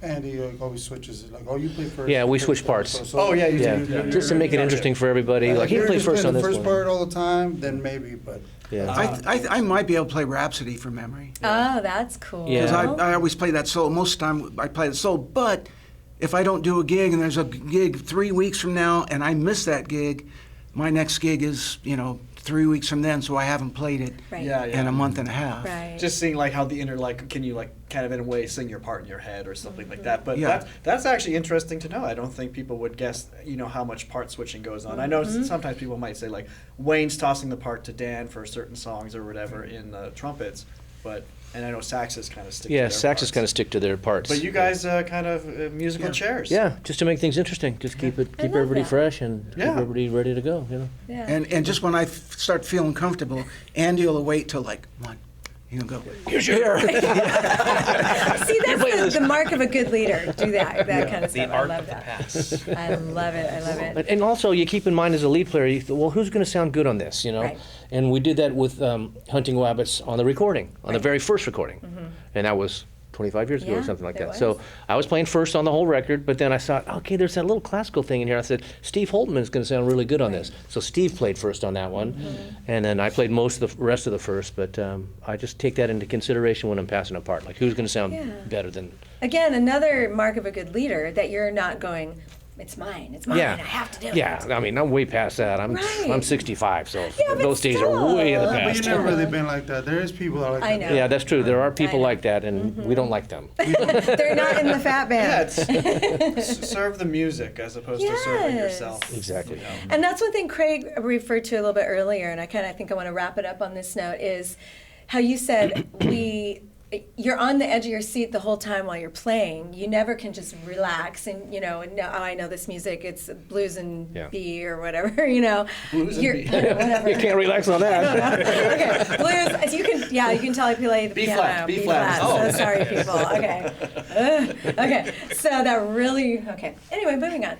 Andy always switches it. You play first. Yeah, we switch parts. You do. Just to make it interesting for everybody. He plays first on this one. First part all the time, then maybe, but. Yeah. I might be able to play Rhapsody from memory. Oh, that's cool. Because I always play that solo. Most of the time I play the solo, but if I don't do a gig and there's a gig 3 weeks from now and I miss that gig, my next gig is, 3 weeks from then, so I haven't played it in a month and a half. Right. Just seeing how the inner, can you kind of in a way sing your part in your head or something like that. But Yeah. that's actually interesting to know. I don't think people would guess, how much part switching goes on. I know sometimes people might say Wayne's tossing the part to Dan for certain songs or whatever in trumpets, but and I know saxes kind of stick. Yeah, to their saxes parts. kind of stick to their parts. But you guys kind of musical chairs. Yeah, just to make things interesting, just keep everybody that. fresh and keep everybody ready to go. You know. Yeah. And just when I start feeling comfortable, Andy will wait till like, come on, you can go, here's your hair. See, that's the mark of a good leader. Do that kind of stuff. The art I love of the that. pass. I love it. I love it. And also, you keep in mind as a lead player, you well, who's going to sound good on this, you know? Right. And we did that with Hunting Wabbits on the recording, on the very first recording. And that was 25 years ago or Yeah, something like it that. was. So I was playing first on the whole record, but then I thought, okay, there's that little classical thing in here. I said, Steve Holtman is going to sound really good on this. So Steve played first on that one, and then I played most of the rest of the first, but I just take that into consideration when I'm passing a part, like who's going to sound better than... Again, another mark of a good leader, that you're not going, it's mine, I have to do it. Yeah, I mean, I'm way past that. Right. I'm 65, so but those days still. are way in the But past. you never really been like that. There is people that are like I that. know. Yeah, that's true. There are people know. like that, and we don't like them. They're not in the Phat Yeah, Band. serve the music as opposed to serving Yes. yourself. Exactly. And that's one thing Craig referred to a little bit earlier, and I think I want to wrap it up on this note, is how you said you're on the edge of your seat the whole time while you're playing. You never can just relax and, I know this music, it's blues and B or whatever, Blues and B. Whatever. You can't relax on that. Okay, blues, you can tell I play the piano. B flat. Oh. So sorry, people. Okay. Okay, so that really, Anyway, moving on.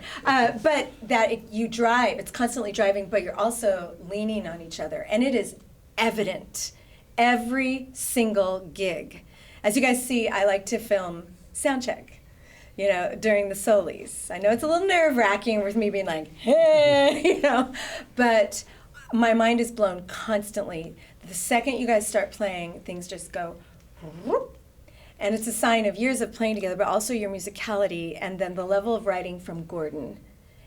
But that you drive, it's constantly driving, but you're also leaning on each other. And it is evident every single gig. As you guys see, I like to film sound check, during the solis. I know it's a little nerve-wracking with me being like, hey, but my mind is blown constantly. The second you guys start playing, things just go whoop. And it's a sign of years of playing together, but also your musicality and then the level of writing from Gordon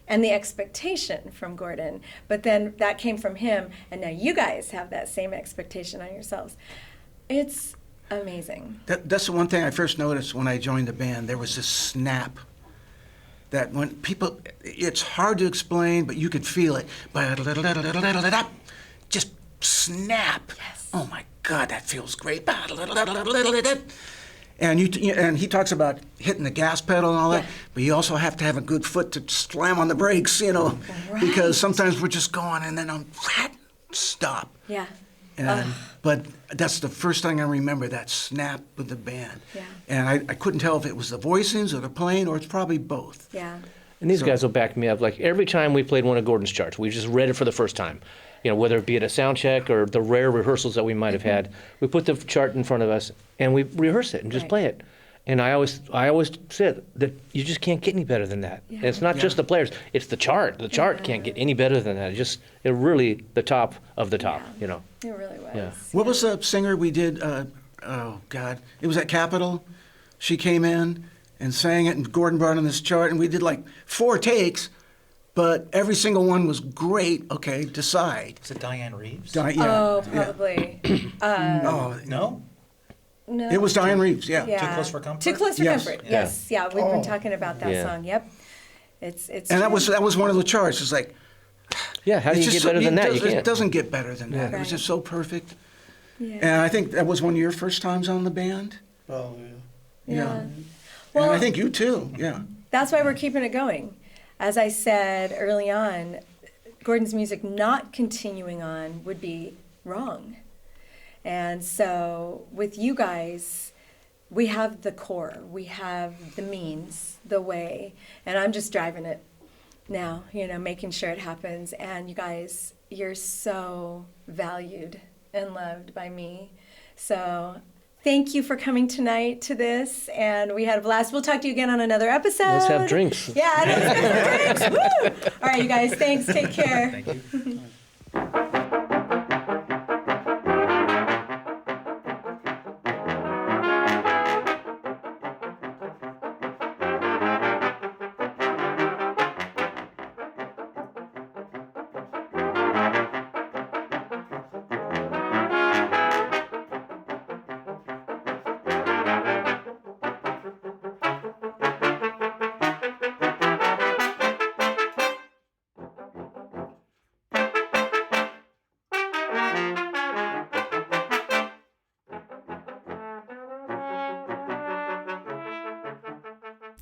and the expectation from Gordon. But then that came from him, and now you guys have that same expectation on yourselves. It's amazing. That's the one thing I first noticed when I joined the band. There was this snap that when people, it's hard to explain, but you could feel it. Just snap. Yes. Oh my God, that feels great. And and he talks about hitting the gas pedal and all that, but you also have to have a good foot to slam on the brakes, because sometimes we're just going and then stop. Yeah. And, but that's the first thing I remember, that snap with the band. Yeah. And I couldn't tell if it was the voicings or the playing, or it's probably both. Yeah. And these guys will back me up. Like every time we played one of Gordon's charts, we just read it for the first time. Whether it be at a sound check or the rare rehearsals that we might have had, we put the chart in front of us and we rehearse it and just play it. And I always said that you just can't get any better than that. Yeah. And it's not just the players; it's the chart. The chart can't get any better than that. It's really the top of the top. It really was. Yeah. What was the singer we did? Oh God, it was at Capitol. She came in and sang it, and Gordon brought in this chart, and we did like 4 takes, but every single one was great. Okay, decide. Is it Diane Reeves? Oh, probably. Oh No? No. it was Diane Reeves. Yeah. Yeah. Too Close for Comfort? Too Close for Yes. Comfort. Yes. Yeah, we've been talking about that song. Yep. It's And that true. was one of the charts. It's like, Yeah, how do it's you just get better than that? You It can't. doesn't get better than that. It Right. was just so perfect. Yeah. And I think that was one of your first times on the band. Oh, yeah. Yeah. And Well, I think you too. Yeah. that's why we're keeping it going. As I said early on, Gordon's music not continuing on would be wrong. And so with you guys, we have the core, we have the means, the way, and I'm just driving it now, making sure it happens. And you guys, you're so valued and loved by me. So thank you for coming tonight to this, and we had a blast. We'll talk to you again on another episode. Let's have drinks. Yeah, let's have drinks. Woo! All right, you guys, thanks. Take care. Thank you.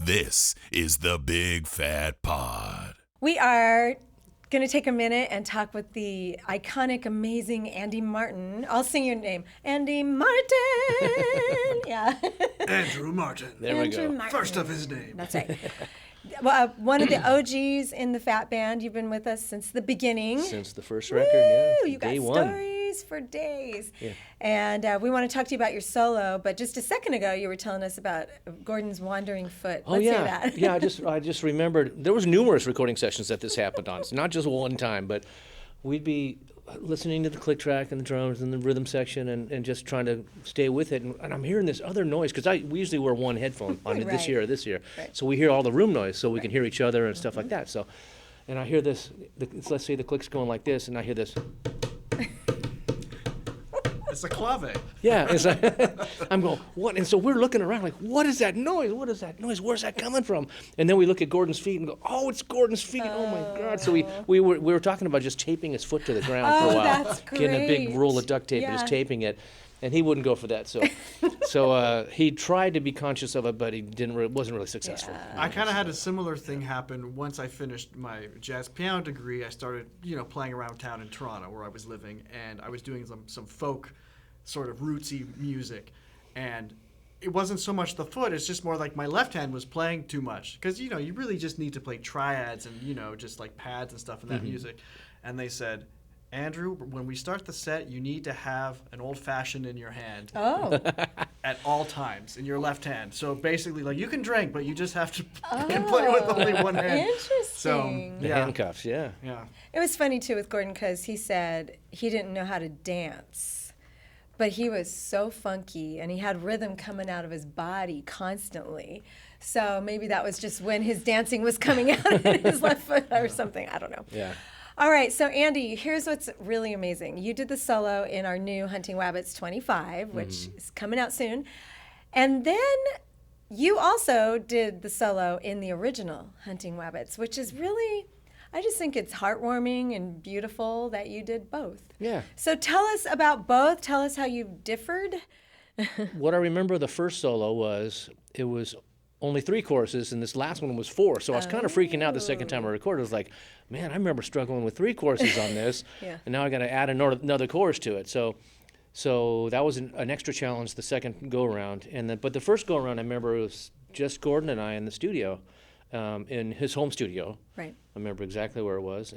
This is the Big Phat Pod. We are going to take a minute and talk with the iconic, amazing Andy Martin. I'll sing your name. Andy Martin. Yeah. Andrew Martin. There we go. Martin. First of his name. That's right. Well, one of the OGs in the Phat Band. You've been with us since the beginning. Since the first record, yeah. You got Day one. stories for days. Yeah. And we want to talk to you about your solo, but just a second ago you were telling us about Gordon's Wandering Foot. Oh, Let's yeah. hear that. Yeah, I just remembered there was numerous recording sessions that this happened on. It's not just one time, but we'd be listening to the click track and the drums and the rhythm section and just trying to stay with it. And I'm hearing this other noise because we usually wear one headphone on Right. this year. Right. So we hear all the room noise so we can hear each other and stuff like that. So, and I hear this, let's say the click's going like this, and I hear this. It's a clave. Yeah, it's like, I'm going, what? And so we're looking around like, what is that noise? What is that noise? Where's that coming from? And then we look at Gordon's feet and go, oh, it's Gordon's feet. Oh my God. So we were talking about just taping his foot to the ground for a while. That's Getting a big great. roll of duct tape and just Yeah. taping it. And he wouldn't go for that. So he tried to be conscious of it, but he wasn't really successful. I kind of had a similar thing happen once I finished my jazz piano degree. I started, playing around town in Toronto where I was living, and I was doing some folk sort of rootsy music. And it wasn't so much the foot, it's just more like my left hand was playing too much. Because, you really just need to play triads and, just like pads and stuff in that music. And they said, Andrew, when we start the set, you need to have an old-fashioned in your hand. Oh. At all times in your left hand. So basically, like, you can drink, but you just have to can play with only one hand. Interesting. So, The handcuffs, yeah. Yeah. It was funny too with Gordon because he said he didn't know how to dance, but he was so funky and he had rhythm coming out of his body constantly. So maybe that was just when his dancing was coming out in his left foot or something. I don't know. Yeah. All right, so Andy, here's what's really amazing. You did the solo in our new Hunting Wabbits 25, which is coming out soon. And then you also did the solo in the original Hunting Wabbits, which is really, I just think it's heartwarming and beautiful that you did both. Yeah. So tell us about both. Tell us how you differed. What I remember the first solo was, it was only 3 choruses, and this last one was 4. So I was kind of freaking out the second time I recorded. I was like, man, I remember struggling with 3 choruses on this, Yeah. and now I got to add another chorus to it. So that was an extra challenge the second go around. But the first go around, I remember it was just Gordon and I in the studio, in his home studio. Right. I remember exactly where it was,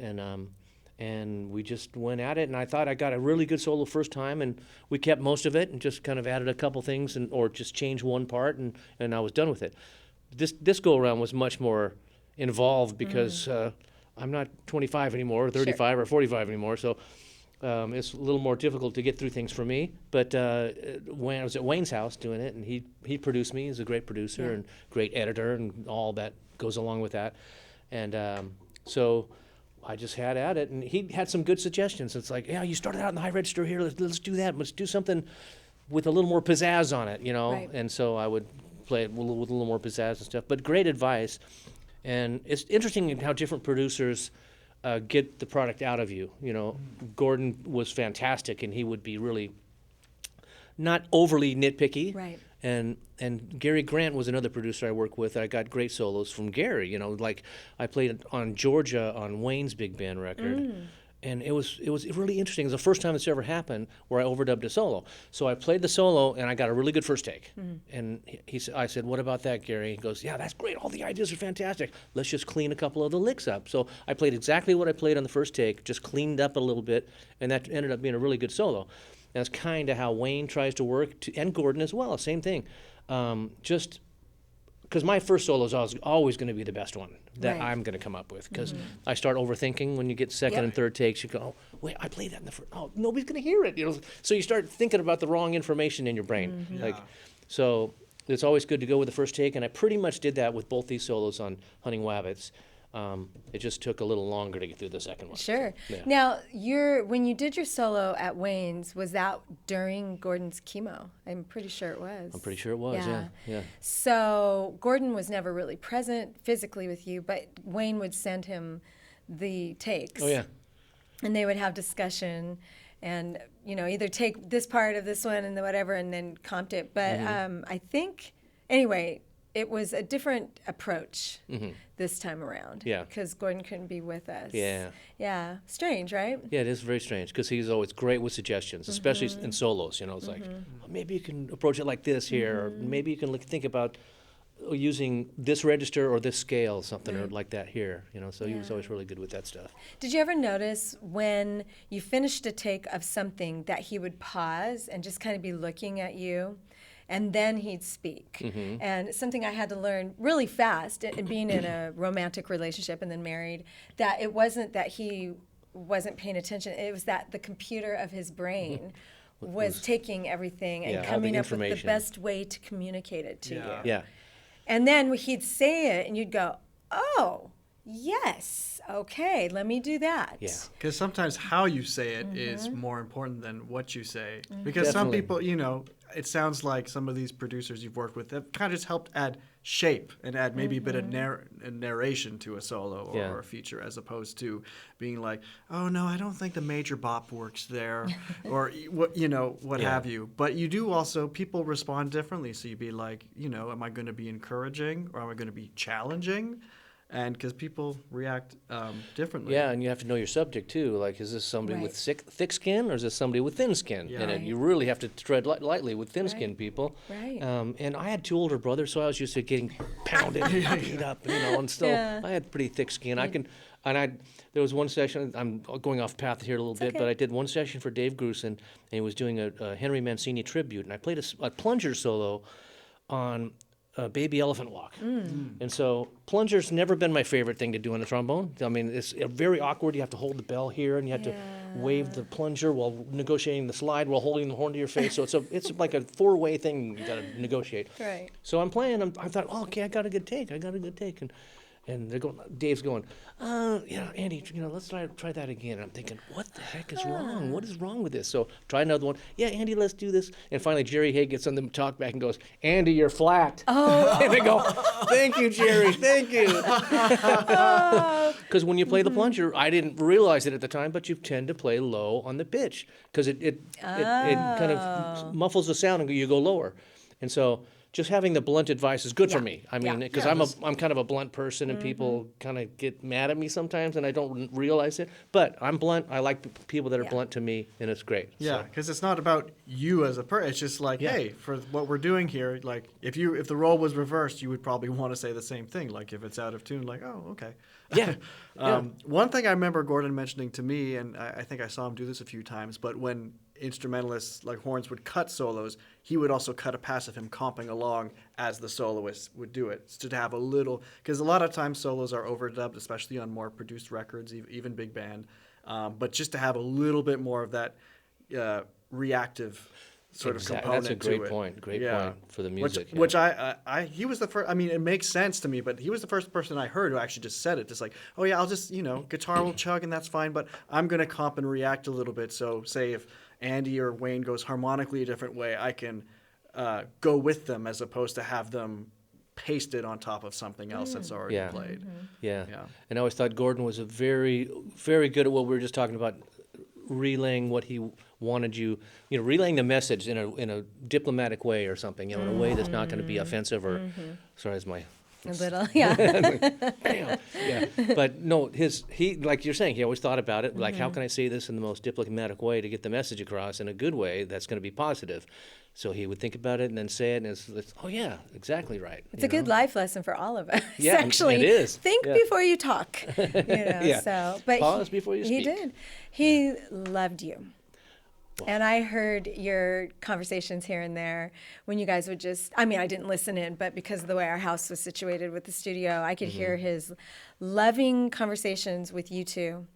and we just went at it. And I thought I got a really good solo first time, and we kept most of it and just kind of added a couple things, or just changed one part, and I was done with it. This go around was much more involved because I'm not 25 anymore, or 35 or 45 anymore, so it's a little more difficult to get through things for me. But when I was at Wayne's house doing it, and he produced me. He's a great producer and great editor, and all that goes along with that. And so I just had at it, and he had some good suggestions. It's like, yeah, you started out in the high register here. Let's do that. Let's do something with a little more pizzazz on it, Right. And so I would play it with a little more pizzazz and stuff. But great advice. And it's interesting how different producers get the product out of you. Gordon was fantastic, and he would be really not overly nitpicky. Right. And Gary Grant was another producer I worked with. I got great solos from Gary. Like I played on Georgia on Wayne's big band record. And it was really interesting. It was the first time this ever happened where I overdubbed a solo. So I played the solo, and I got a really good first take. And I said, what about that, Gary? He goes, yeah, that's great. All the ideas are fantastic. Let's just clean a couple of the licks up. So I played exactly what I played on the first take, just cleaned up a little bit, and that ended up being a really good solo. And that's kind of how Wayne tries to work, and Gordon as well, same thing. Just because my first solo is always going to be the best one that I'm going to come up with, because I start overthinking when you get second and third takes. You go, oh, wait, I played that in the first. Oh, nobody's going to hear it. So you start thinking about the wrong information in your brain. So it's always good to go with the first take, and I pretty much did that with both these solos on Hunting Wabbits. It just took a little longer to get through the second one. Sure. Yeah. Now, when you did your solo at Wayne's, was that during Gordon's chemo? I'm pretty sure it was. I'm pretty sure it was, yeah. So Gordon was never really present physically with you, but Wayne would send him the takes. Oh, yeah. And they would have discussion and, either take this part of this one and whatever and then comp it. But I think, anyway, it was a different approach this time around. Yeah. Because Gordon couldn't be with us. Yeah. Yeah. Strange, right? Yeah, it is very strange because he's always great with suggestions, especially in solos. You know, it's like, oh, maybe you can approach it like this here, or maybe you can think about using this register or this scale, something or like that here. You know, so he was always really good with that stuff. Did you ever notice when you finished a take of something that he would pause and just kind of be looking at you? And then he'd speak. And something I had to learn really fast, being in a romantic relationship and then married, that it wasn't that he wasn't paying attention. It was that the computer of his brain was taking everything and coming up with the best way to communicate it to you. Yeah. And then he'd say it, and you'd go, oh, yes, okay, let me do that. Yeah. Because sometimes how you say it is more important than what you say. Because some people, you know, it sounds like some of these producers you've worked with have kind of just helped add shape and add maybe a bit of narration to a solo or a feature, as opposed to being like, oh no, I don't think the major bop works there, or what have you. But you do also, people respond differently. So you'd be like, you know, am I going to be encouraging or am I going to be challenging? And because people react differently. Yeah, and you have to know your subject too. Like, is this somebody with thick skin or is this somebody with thin skin? Yeah. And you really have to tread lightly with thin-skinned people. Right. And I had 2 older brothers, so I was used to getting pounded, beat up, you know. And still, I had pretty thick skin. There was one session. I'm going off path here a little bit, but I did one session for Dave Grusin, and he was doing a Henry Mancini tribute, and I played a plunger solo on Baby Elephant Walk. And so plunger's never been my favorite thing to do on the trombone. I mean, it's very awkward. You have to hold the bell here, and you have to wave the plunger while negotiating the slide while holding the horn to your face. So it's like a 4-way thing you got to negotiate. Right. So I'm playing. I thought, oh, okay, I got a good take. And they're going. Dave's going, Andy, let's try that again. And I'm thinking, what the heck is wrong? What is wrong with this? So try another one. Yeah, Andy, let's do this. And finally, Jerry Hay gets on the talk back and goes, Andy, you're flat. Oh. And they go, thank you, Jerry, thank you. Because when you play the plunger, I didn't realize it at the time, but you tend to play low on the pitch because it kind of muffles the sound and you go lower. And so just having the blunt advice is good for me. I mean, because I'm kind of a blunt person, and people kind of get mad at me sometimes, and I don't realize it. But I'm blunt. I like people that are blunt to me, and it's great. Yeah, because it's not about you as a person. It's just like, hey, for what we're doing here, like if the role was reversed, you would probably want to say the same thing. Like if it's out of tune, like, oh, okay. Yeah. One thing I remember Gordon mentioning to me, and I think I saw him do this a few times, but when instrumentalists like horns would cut solos, he would also cut a pass of him comping along as the soloist would do it, so to have a little, because a lot of times solos are overdubbed, especially on more produced records, even big band, but just to have a little bit more of that reactive sort of component to it. That's a great point. Great point for the music. Which he was the first. I mean, it makes sense to me, but he was the first person I heard who actually just said it. Just like, oh yeah, I'll just guitar will chug and that's fine, but I'm gonna comp and react a little bit. So say if Andy or Wayne goes harmonically a different way, I can go with them as opposed to have them pasted on top of something else that's already played. Yeah. And I always thought Gordon was a very, very good at what we were just talking about, relaying what he wanted relaying the message in a diplomatic way or something, in a way that's not going to be offensive or, sorry, it's my... A little, yeah. Bam. Yeah. But no, he like you're saying, he always thought about it, like how can I say this in the most diplomatic way to get the message across in a good way that's going to be positive. So he would think about it and then say it, and it's oh yeah, exactly right. It's a good life lesson for all of us. Yeah, actually. It is. Think before you talk. But pause before you speak. He did. He loved you. And I heard your conversations here and there when you guys would I didn't listen in, but because of the way our house was situated with the studio, I could hear his loving conversations with you two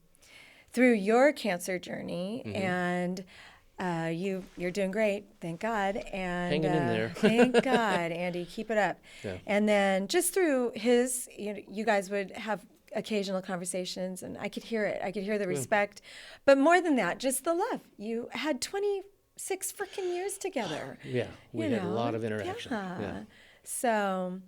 through your cancer journey. And you're doing great, thank God. And hanging in there. Thank God, Andy, keep it up. Yeah. And then just through his, you guys would have occasional conversations, and I could hear it. I could hear the respect. But more than that, just the love. You had 26 freaking years together. Yeah, we had a lot of interaction. Yeah. So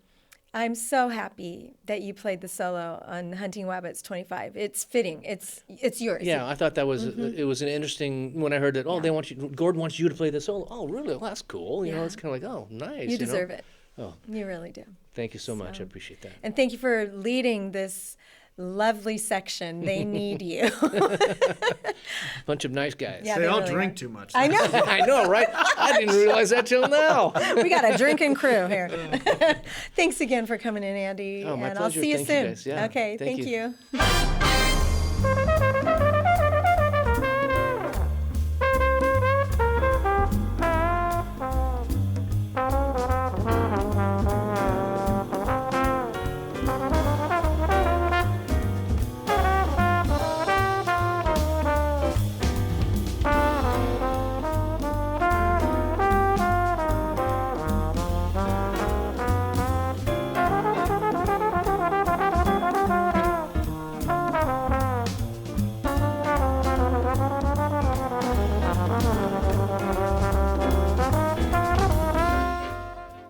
I'm so happy that you played the solo on Hunting Wabbits 25. It's fitting. It's yours. Yeah, I thought that was it was an interesting, when I heard that, Gordon wants you to play the solo. Oh, really? Well, that's cool. It's kind of like, oh, nice. You deserve it. Oh, You really do. thank you so much. I appreciate that. And thank you for leading this lovely section. They need you. Bunch of nice guys. Yeah, They all really drink are. too much. I know. I know, right? I didn't realize that till now. We got a drinking crew here. Thanks again for coming in, Andy. Oh, my and pleasure. I'll see you Thank you, soon. guys. Yeah. Okay, Thank thank you. you.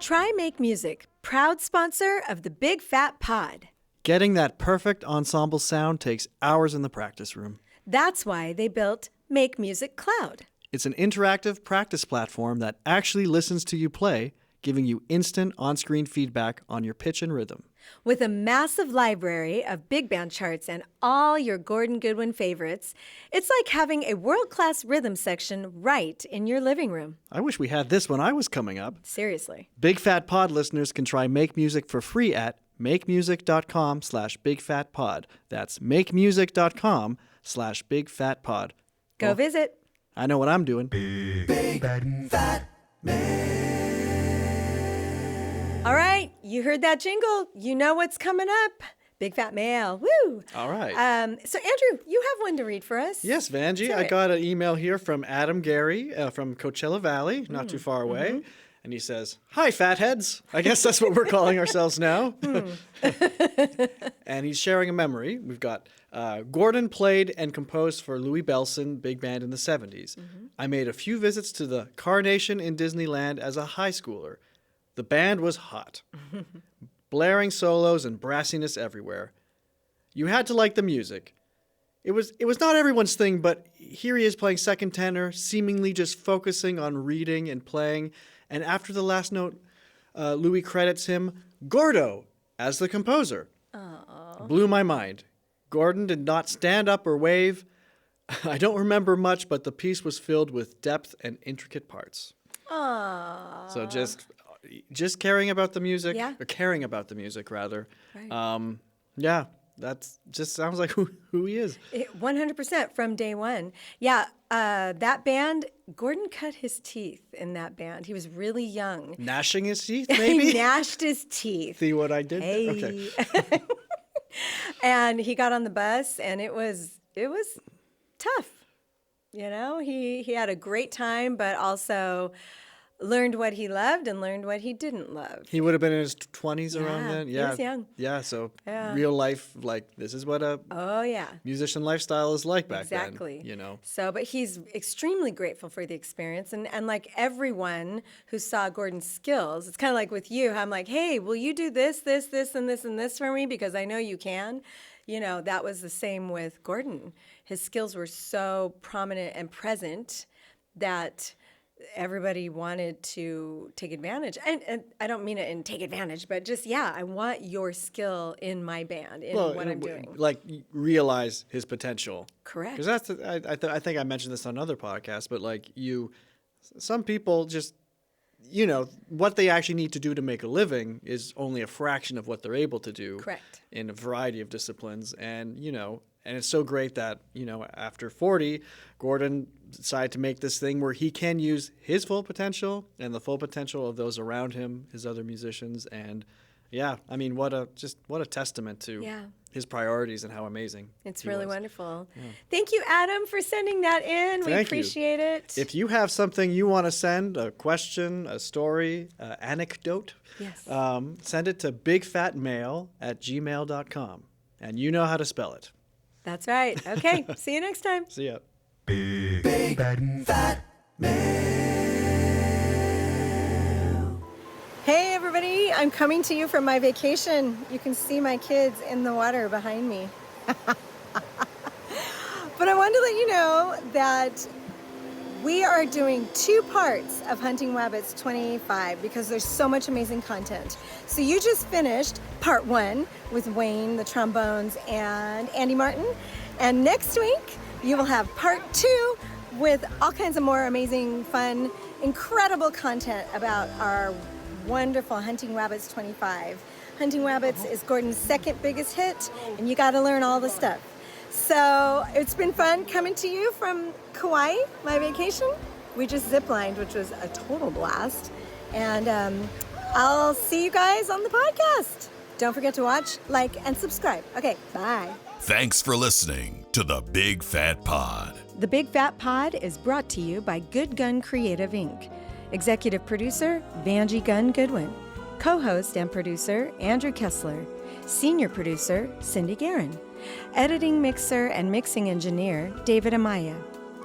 Try Make Music, proud sponsor of the Big Phat Pod. Getting that perfect ensemble sound takes hours in the practice room. That's why they built Make Music Cloud. It's an interactive practice platform that actually listens to you play, giving you instant on-screen feedback on your pitch and rhythm. With a massive library of big band charts and all your Gordon Goodwin favorites, it's like having a world-class rhythm section right in your living room. I wish we had this when I was coming up. Seriously. Big Phat Pod listeners can try Make Music for free at makemusic.com/bigphatpod. That's makemusic.com/bigphatpod. Go visit. I know what I'm doing. All right, you heard that jingle. You know what's coming up. Big Phat Mail. Woo! All right. So, Andrew, you have one to read for us. Yes, Vangie. Let's I hear it. got an email here from Adam Gary from Coachella Valley, not too far away. And he says, "Hi, fatheads." I guess that's what we're calling ourselves now. And he's sharing a memory. We've got Gordon played and composed for Louis Bellson Big Band in the 70s. I made a few visits to the Carnation in Disneyland as a high schooler. The band was hot. Blaring solos and brassiness everywhere. You had to like the music. It was not everyone's thing, but here he is playing second tenor, seemingly just focusing on reading and playing. And after the last note, Louis credits him, Gordo, as the composer. Blew my mind. Gordon did not stand up or wave. I don't remember much, but the piece was filled with depth and intricate parts. Aww. So just caring about the music, Yeah. or caring about the music rather. Right. Yeah, that's just sounds like who he is. 100% from day one. Yeah, that band, Gordon cut his teeth in that band. He was really young. Gnashing his teeth, maybe? He gnashed his teeth. See what I did? Hey. Okay. And he got on the bus, and it was tough. You know, he had a great time, but also learned what he loved and learned what he didn't love. He would have been in his 20s around Yeah, then? he was young. Yeah, so Yeah. real life, like, this is what a Oh, yeah. musician lifestyle is like back then. Exactly. You know? So, but he's extremely grateful for the experience. And like everyone who saw Gordon's skills, it's kind of like with you. I'm like, hey, will you do this, this, this, and this, and this for me? Because I know you can. You know, that was the same with Gordon. His skills were so prominent and present that everybody wanted to take advantage. And I don't mean it in take advantage, but just, yeah, I want your skill in my band, in what I'm doing. Like, realize his potential. Correct. Because that's, I think I mentioned this on another podcast, but like some people just, you know, what they actually need to do to make a living is only a fraction of what they're able to do. Correct. In a variety of disciplines. And, you know, and it's so great that, you know, after 40, Gordon decided to make this thing where he can use his full potential and the full potential of those around him, his other musicians. And yeah, I mean, what a testament to his priorities and how amazing It's he really was. wonderful. Yeah. Thank you, Adam, for sending that in. We Thank you. appreciate it. If you have something you want to send, a question, a story, anecdote, Yes. send it to bigphatmail@gmail.com. And you know how to spell it. That's right. Okay. See you next time. See ya. Big Phat Hey, everybody. I'm coming to you from my vacation. You can see my kids in the water behind me. But I wanted to let you know that We are doing 2 parts of Hunting Wabbits 25 because there's so much amazing content. So you just finished part 1 with Wayne, the trombones, and Andy Martin. And next week, you will have part 2 with all kinds of more amazing, fun, incredible content about our wonderful Hunting Wabbits 25. Hunting Wabbits is Gordon's second biggest hit, and you got to learn all the stuff. So it's been fun coming to you from Kauai, my vacation. We just ziplined, which was a total blast. And I'll see you guys on the podcast. Don't forget to watch, like, and subscribe. Okay, bye. Thanks for listening to the Big Phat Pod. The Big Phat Pod is brought to you by Good Gun Creative, Inc. Executive producer, Vangie Gunn-Goodwin. Co-host and producer, Andrew Kesler. Senior producer, Cindy Guerin. Editing, mixer, and mixing engineer, David Amaya.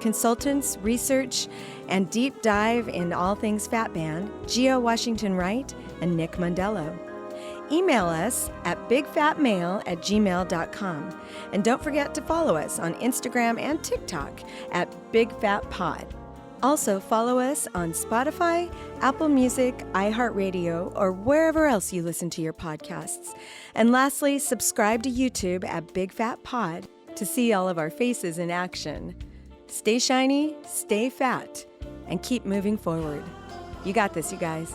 Consultants, research, and deep dive in all things Phat Band, Gio Washington Wright and Nick Mondello. Email us at bigphatmail@gmail.com. And don't forget to follow us on Instagram and TikTok at Big Phat Pod. Also, follow us on Spotify, Apple Music, iHeartRadio, or wherever else you listen to your podcasts. And lastly, subscribe to YouTube at Big Phat Pod to see all of our faces in action. Stay shiny, stay fat, and keep moving forward. You got this, you guys.